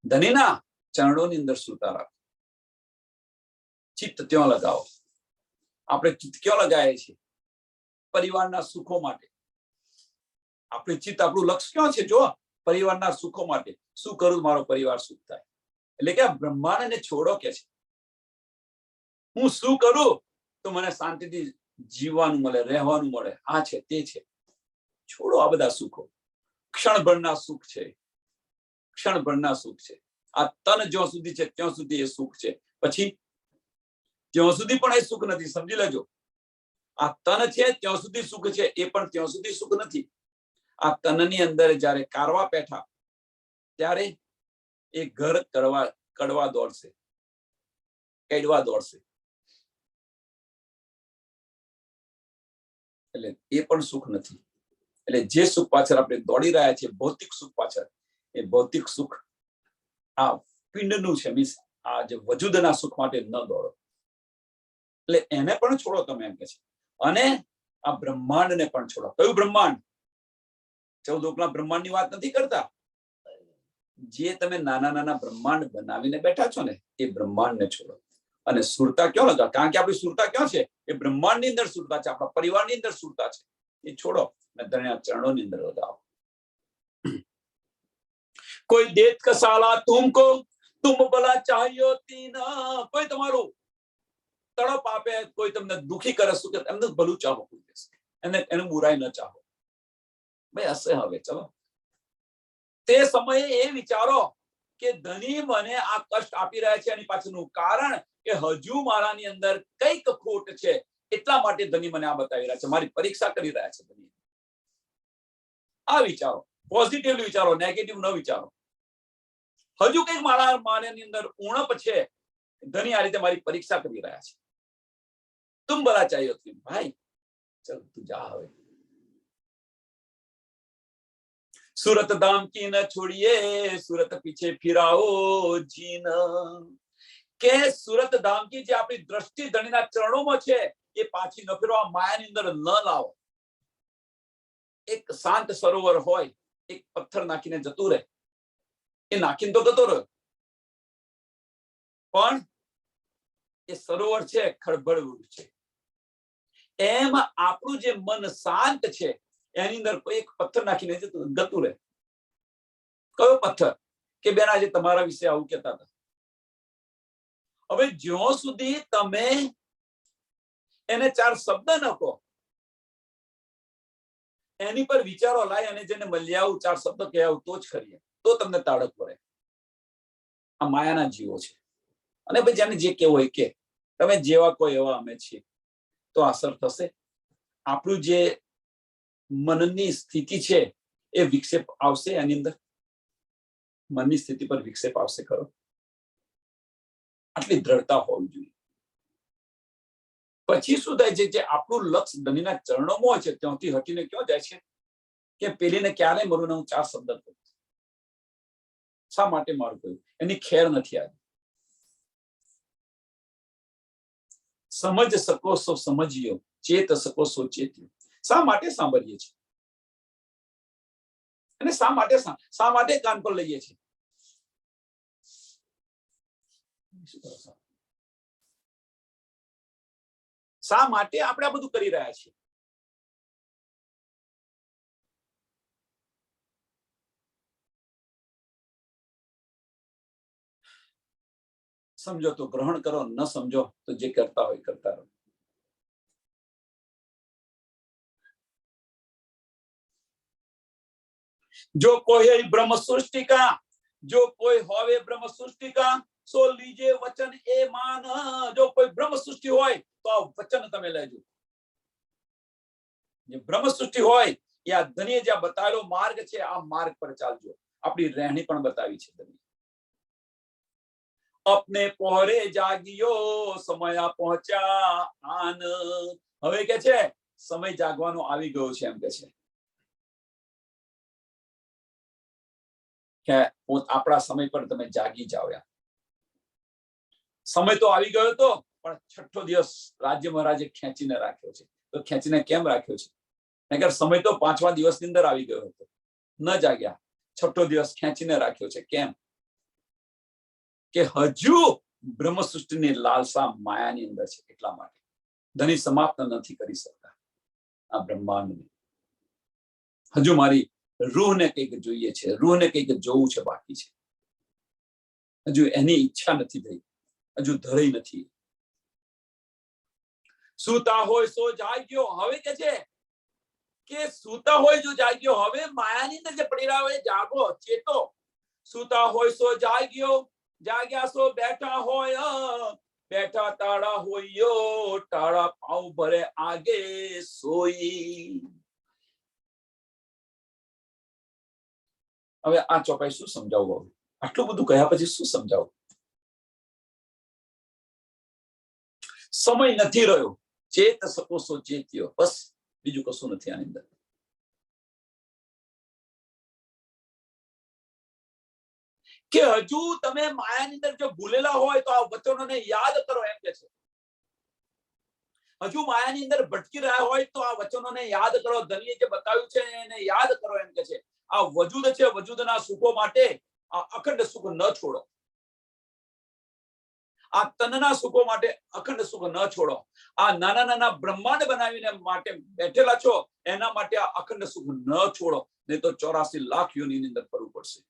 Speaker 1: ધનીના ચરણોની અંદર સુરતા રાખો. ચિત્ત ત્યાં લગાવો. આપણે ચિત્ત ક્યાં લગાવીએ છીએ? પરિવારના સુખો માટે. આપણે ચિત્ત, આપણું લક્ષ્ય ક્યાં છે? જો પરિવારના સુખો માટે. શું કરું મારો પરિવાર સુખ થાય? એટલે કે આ બ્રહ્માંડને છોડો કે છે. હું શું કરું તો મને શાંતિથી જીવવાનું મળે, રહેવાનું મળે, આ છે તે છે. છોડો આ બધા સુખો. ક્ષણભરના સુખ છે. ક્ષણભરના સુખ છે. આ તન જ્યાં સુધી છે ત્યાં સુધી એ સુખ છે. પછી ત્યાં સુધી પણ એ સુખ નથી. સમજી લેજો. આ તન છે ત્યાં સુધી સુખ છે, એ પણ ત્યાં સુધી સુખ નથી. આ તનની અંદર જયારે કારવા પેઠા ત્યારે એ ઘર કડવા દોડશે, કડવા દોડશે. એટલે એ પણ સુખ નથી. એટલે જે સુખ પાછળ આપણે દોડી રહ્યા છીએ, ભૌતિક સુખ પાછળ, એ ભૌતિક સુખ આ પિંડનું છે. મીન્સ આ જે વજૂદના સુખ માટે ન દોડો. એટલે એને પણ છોડો તમે એમ કે છે. અને આ બ્રહ્માંડને પણ છોડો. કયું બ્રહ્માંડ? 14 ઉપલા બ્રહ્માંડની વાત નથી કરતા. જે તમે નાના નાના બ્રહ્માંડ બનાવીને બેઠા છો ને, એ બ્રહ્માંડને છોડો. અને સુરતા ક્યાં લગાવ? કારણ કે આપણી સુરતા ક્યાં છે? એ બ્રહ્માંડની અંદર સુરતા છે, આપણા પરિવારની અંદર સુરતા છે. એ છોડો અને ધણીના ચરણોની અંદર લગાવો. કોઈ દેત કસાલા તુમકો તુમ ભલા ચાહ્યો તીના. કોઈ તમારું તડપ આપે, કોઈ તમને દુખી કરે, શું કે એમને ભલું ચાહો, એને બુરાઈ ન ચાહો. ભાઈ હશે. હવે ચલો તે સમયે એ વિચારો કે ધણી મને આ કષ્ટ આપી રહ્યા છે, એની પાછળનું કારણ કે હજુ મારાની અંદર કઈક ખોટ છે, એટલા માટે ધણી મને આ બતાવી રહ્યા છે, મારી પરીક્ષા કરી રહ્યા છે. ધણી આ વિચારો, પોઝિટિવલી વિચારો, નેગેટિવ ન વિચારો. હજુ કઈક મારાની અંદર ઉણપ છે, ધણી આ રીતે મારી પરીક્ષા કરી રહ્યા છે. તુમ ભલા ચાહ્યો તુમ. ભાઈ ચલ તું જા હવે. सूरत धाम की न छोड़िए, सूरत पीछे फिराओ जीन. કે સુરત ધામ की જે આપણી દ્રષ્ટિ ધણીના ચરણોમાં છે, એ પાછી ન ફેરવા, માયાની અંદર ન લાવો. એક શાંત સરોવર હોય, એક પથ્થર નાખીને જતું રહે, એ નાખીને તો જતો રહ્યો, પણ એ સરોવર છે ખળભળવું છે. એમ આપણું જે મન શાંત છે, એની અંદર કોઈ એક પથ્થર નાખીને જતું રહે. કયો પથ્થર? કે બેન આજે તમારા વિશે આવું કહેતા હતા. હવે જ્યાં સુધી તમે એને ચાર શબ્દ ન કહો, એની પર વિચારો લાય અને જેને મળ્યા ચાર શબ્દ કહેવું તો જ ખરી, તો તમને તાળક પડે. આ માયાના જીવો છે. અને ભાઈ જેને જે કેવું હોય કે, તમે જેવા કોઈ એવા અમે છીએ, તો અસર થશે. આપણું જે મનની સ્થિતિ છે, એ વિક્ષેપ આવશે. એની અંદર મનની સ્થિતિ પર વિક્ષેપ આવશે ખરો. આટલી દ્રઢતા હોવી જોઈએ. પછી શું થાય છે? જે આપણું લક્ષ્ય ધણીના ચરણોમાં હોય છે, ત્યાંથી હટીને ક્યાં જાય છે? કે પેલીને ક્યારે મરું ને હું ચાર શબ્દ કહું. શા માટે મારું કહ્યું? એની ખેર નથી આવી. સમજ શકો સો સમજ્યો, ચેત શકો સો ચેત્યો. શા માટે સાંભળીએ છીએ? અને શા માટે કાન પર લઈએ છીએ? શા માટે આપણે આ બધું કરી રહ્યા છીએ? સમજો તો ગ્રહણ કરો, ન સમજો તો જે કરતા હોય કરતા રહો. जो कोई है ब्रह्म सृष्टि का, जो कोई होवे ब्रह्म सृष्टि का, सो लीजे वचन ए मान. जो कोई ब्रह्म सृष्टि होय तो आ वचन તમે લેજો. જે બ્રહ્મ સૃષ્ટિ હોય, એ આ ધણીએ જે બતાવેલો માર્ગ છે, આ માર્ગ પર ચાલજો. આપણી રહેણી પણ બતાવી છે ધણી. अपने पहरे जागियो, સમય પહોંચ્યા આન. હવે કે છે સમય જાગવાનો આવી ગયો છે, એમ કે છે કે આપણા સમય પર તમે જાગી જાઓ. સમય તો આવી ગયો હતો, પણ છઠ્ઠો દિવસ રાજ્ય મહારાજે ખેંચીને રાખ્યો છે. તો ખેંચીને કેમ રાખ્યો છે? નકર સમય તો 5મા દિવસની અંદર આવી ગયો હતો, ન જાગ્યા. છઠ્ઠો દિવસ ખેંચીને રાખ્યો છે. કેમ? કે હજુ બ્રહ્મ સૃષ્ટિની લાલસા માયાની અંદર છે, એટલા માટે ધણી સમાપ્ત નથી કરી શકતા આ બ્રહ્માંડને. હજુ મારી રૂહને કંઈક જોઈએ છે, રૂહને કંઈક જોવું છે, બાકી છે. હજુ એની ઈચ્છા નથી થઈ, હજુ ધરાઈ નથી. સૂતા હોય સો જાગ્યો. હવે કે છે કે સૂતા હોય જો જાગ્યો. હવે માયાની અંદર જે પડી રહ્યા હોય જાગો, ચેતો. સૂતા હોય સો જાગ્યો, જાગ્યા સો બેઠા હોય, બેઠા તાળા હોયો, તાળા પાઉં ભરે આગે સોઈ. હવે આ ચોપાઈ શું સમજાવવું? આટલું બધું કહ્યા પછી શું સમજાવું? સમય નથી રહ્યો, ચેત શકો સો ચેત્યો. બસ, બીજું કશું નથી આની અંદર. કે હજુ તમે માયાની અંદર જો ભૂલેલા હોય તો આ વચનોને યાદ કરો, એમ કે છે. હજુ માયાની અંદર ભટકી રહ્યા હોય તો આ વચનોને યાદ કરો. ધણીએ જે બતાવ્યું છે એને યાદ કરો, એમ કે છે. આ વજૂદ છે, વજૂદના સુખો માટે આ અખંડ સુખ ન છોડો. આ તનના સુખો માટે અખંડ સુખ ન છોડો. આ નાના નાના બ્રહ્માંડ બનાવીને માટે બેઠેલા છો, એના માટે આ અખંડ સુખ ન છોડો, નહીં તો 84 લાખ યોનિની અંદર ફરવું પડશે.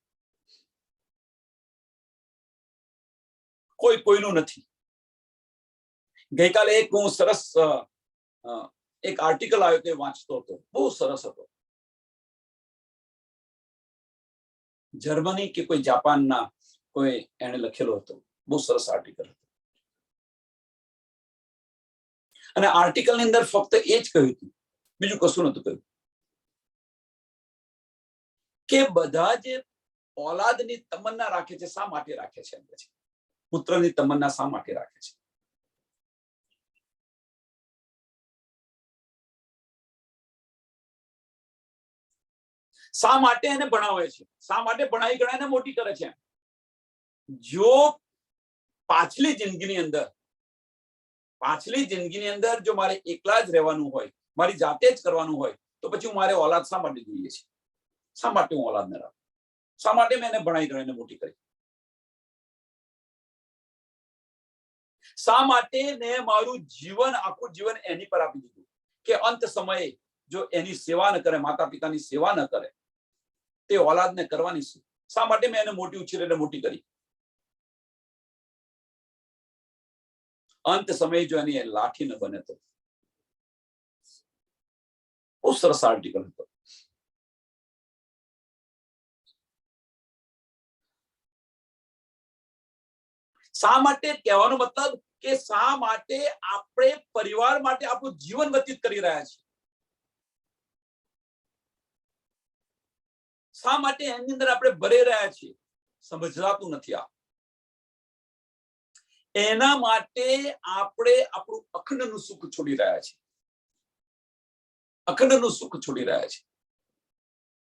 Speaker 1: કોઈ કોઈનું નથી. ગઈકાલે એક હું સરસ એક આર્ટિકલ આવ્યો તે વાંચતો હતો, બહુ સરસ હતો. જર્મની કે કોઈ જાપાનના કોઈ એને લખેલો હતો, બહુ સરસ આર્ટિકલ હતો. અને આર્ટિકલની અંદર ફક્ત એ જ કહ્યું હતું, બીજું કશું નતું કહ્યું, કે બધા જે ઓલાદની તમન્ના રાખે છે, શા માટે રાખે છે? એમ છે પુત્રની તમન્ના શા માટે રાખે છે? શા માટે એને ભણાવે છે? શા માટે ભણાવી ગણાને મોટી કરે છે? જો પાછલી જિંદગીની અંદર જો મારે એકલા જ રહેવાનું હોય, મારી જાતે જ કરવાનું હોય, તો પછી મારે ઓલાદ શા માટે જોઈએ છે? શા માટે હું ઓલાદ ન રાખું? શા માટે મેં એને ભણાવી ગણાને મોટી કરી? શા માટે મેં મારું જીવન, આખું જીવન એની પર આપી દીધું કે અંત સમયે જો એની સેવા ન કરે, માતા પિતાની સેવા ન કરે, તે ઓલાદને કરવાની છે? શા માટે મેં એને મોટી ઉછેરીને મોટી કરી? અંત સમયે જો એની લાઠી ન બને તો. બહુ સરસ આર્ટિકલ હતો. શા માટે કહેવાનો મતલબ કે શા માટે આપણે પરિવાર માટે આપણું જીવન વ્યતીત કરી રહ્યા છીએ? શા માટે એની અંદર આપણે ભરી રહ્યા છીએ? સમજાતું નથી. આ એના માટે આપણે આપણું અખંડનું સુખ છોડી રહ્યા છીએ. અખંડનું સુખ છોડી રહ્યા છીએ.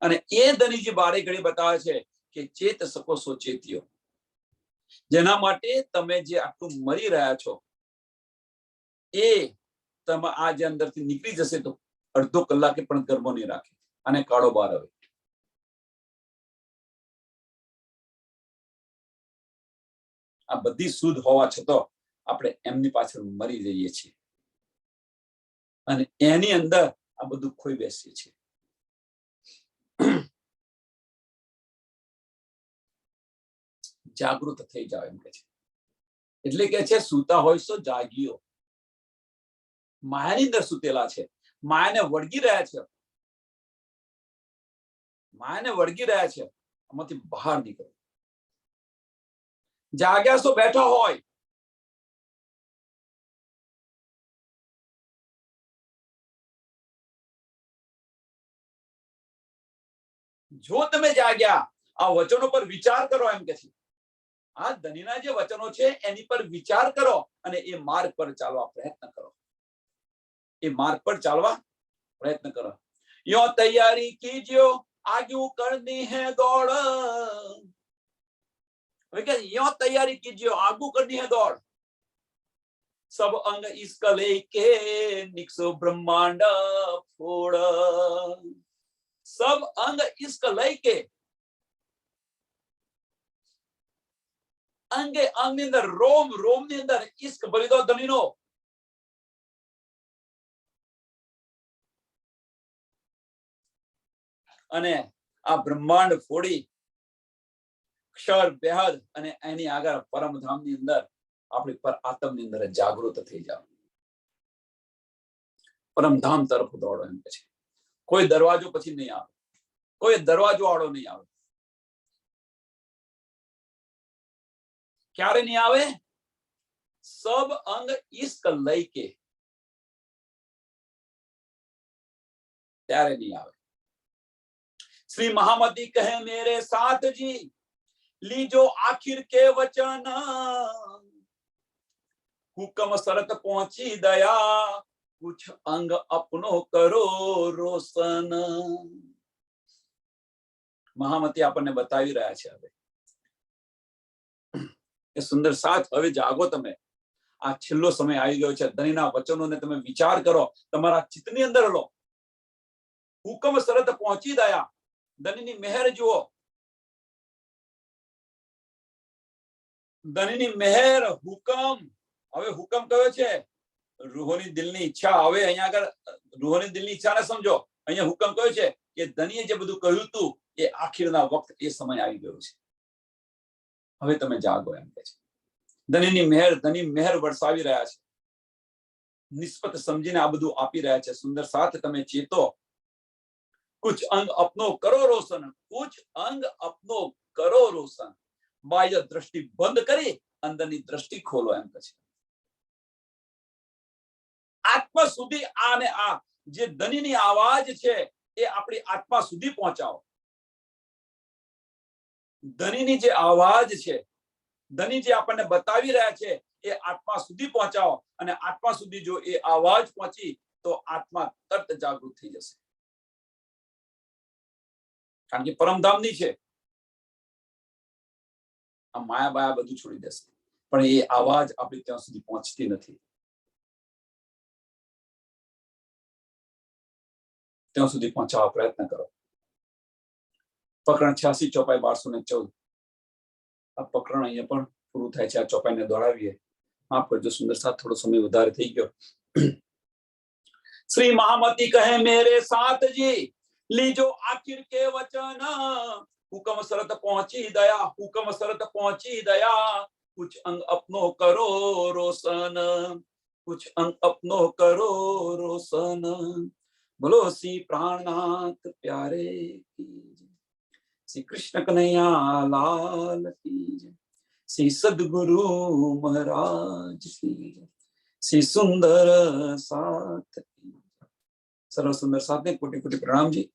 Speaker 1: અને એ ધનીજી બારે ઘડી બતાવે છે કે ચેત સકો સો ચેત્યો. જેના માટે તમે જે આટલું મરી રહ્યા છો, એ તમે આ જે અંદરથી નીકળી જશે તો અડધો કલાકે પણ ગરબો નહીં રાખે અને કાળો બહાર આવે. આ બધી શુદ્ધ હોવા છતાં આપણે એમની પાછળ મરી જઈએ છીએ અને એની અંદર આ બધું ખોઈ બેસીએ છીએ. જાગૃત થઈ જાવ એમ કે છે. એટલે કે છે સૂતા હોય તો જાગીઓ. માયાની અંદર સૂતેલા છે, માયાને વળગી રહ્યા છે, આમાંથી બહાર નીકળો. જાગ્યા તો બેઠા હોય, જો તમે જાગ્યા, આ વચનો પર વિચાર કરો એમ કે છે. આ ધનીના જે વચનો છે એની પર વિચાર કરો અને એ માર્ગ પર ચાલવા પ્રયત્ન કરો. યો તૈયારી કીજો, आगे करनी है दौड़. यो तैयारी कीजिए, आगू करनी है दौड़. सब अंग इसका लेके निकसो ब्रह्मांड फोड़. सब अंग इसका लेके, अंगे अंग ની અંદર, રોમ રોમ ની અંદર ઇશ્ક ભરી દો ધણીનો. અને આ બ્રહ્માંડ ફોડી ક્ષર બેહદ અને એની આગળ પરમધામ ની અંદર આપણી પર આત્મ ની અંદર જાગૃત થઈ જાવ. પરમધામ તરફ દોડો એમ કે છે. કોઈ દરવાજો પછી નહીં આવે, કોઈ દરવાજો આડો નહીં આવે. ક્યારે નહીં આવે? સબ અંગ ઇશ્ક લઈ કે, ત્યારે નહીં આવે. श्री महामती कहे मेरे साथ जी, लीजो आखिर के वचन. हुक्म शरत पहुंची दया, कुछ अंग अपनो करो रोशन. महामती આપણને બતાવી રહ્યા છે હવે એ સુંદર સાથ. હવે જાગો તમે. આ છેલ્લો સમય આવી ગયો છે. ધણીના વચનોને તમે વિચાર કરો, તમારા ચિત્તની અંદર લો. હુકમ શરત પહોંચી દયા, ધનની મહેર જુઓ. ધનીની મહેર, હુકમ. હવે હુકમ કયો છે? રૂહોની દિલની ઈચ્છા. હવે અહીંયા આગળ રૂહોની દિલની ઈચ્છાને સમજો. અહીંયા હુકમ કયો છે કે ધનીએ જે બધું કહ્યું હતું એ આખીરના વખત, એ સમય આવી ગયો છે. હવે તમે જાગો એમ કે છે. ધનીની મહેર, ધની મહેર વરસાવી રહ્યા છે. નિસ્બત સમજીને આ બધું આપી રહ્યા છે. સુંદર સાથ તમે ચેતો. कुछ अंग अपनो करो रोशन, कुछ अंग अपनो करो रोशन. बाह्य दृष्टि बंद કરી અંદરની દ્રષ્ટિ ખોલો એમ કહે છે. આત્મા સુધી આને આ જે ધનીની આવાજ છે એ આપણી આત્મા સુધી પહોંચાવો. ધનીની જે આવાજ છે, ધની જે આપણને બતાવી રહ્યા છે એ આત્મા સુધી પહોંચાવો. અને આત્મા સુધી જો એ આવાજ પહોંચી તો આત્મા તરત જાગૃત થઈ જશે. કારણ કે પરમધામની છે. આ માયા બાયા બધું છોડી દેશે, પણ એ આવાજ આપણી ત્યાં સુધી પહોંચતી નથી. ત્યાં સુધી પહોંચવા પ્રયત્ન કરો. પ્રકરણ 86 ચોપાઈ 1214. આ પ્રકરણ અહીંયા પણ પૂરું થાય છે. આ ચોપાઈને દોડાવીએ. માફ કરજો સુંદર સાથ, થોડો સમય વધારે થઈ ગયો. श्री महामती कहे मेरे साथ जी, लीजो आखिर के वचन. हुक्म शरत पहुंची दया, हुक्म शरत पहुंची दया. कुछ अंग अपनो करो रोशन, कुछ अंग अपनो करो रोशन. बोलो श्री प्राणनाथ प्यारे की जय. श्री कृष्ण कन्हैया लाल की जय. श्री सद्गुरु महाराज की जय. श्री सुंदर साथ. सर्व सुंदर साथ ने कोटि कोटि प्रणाम जी.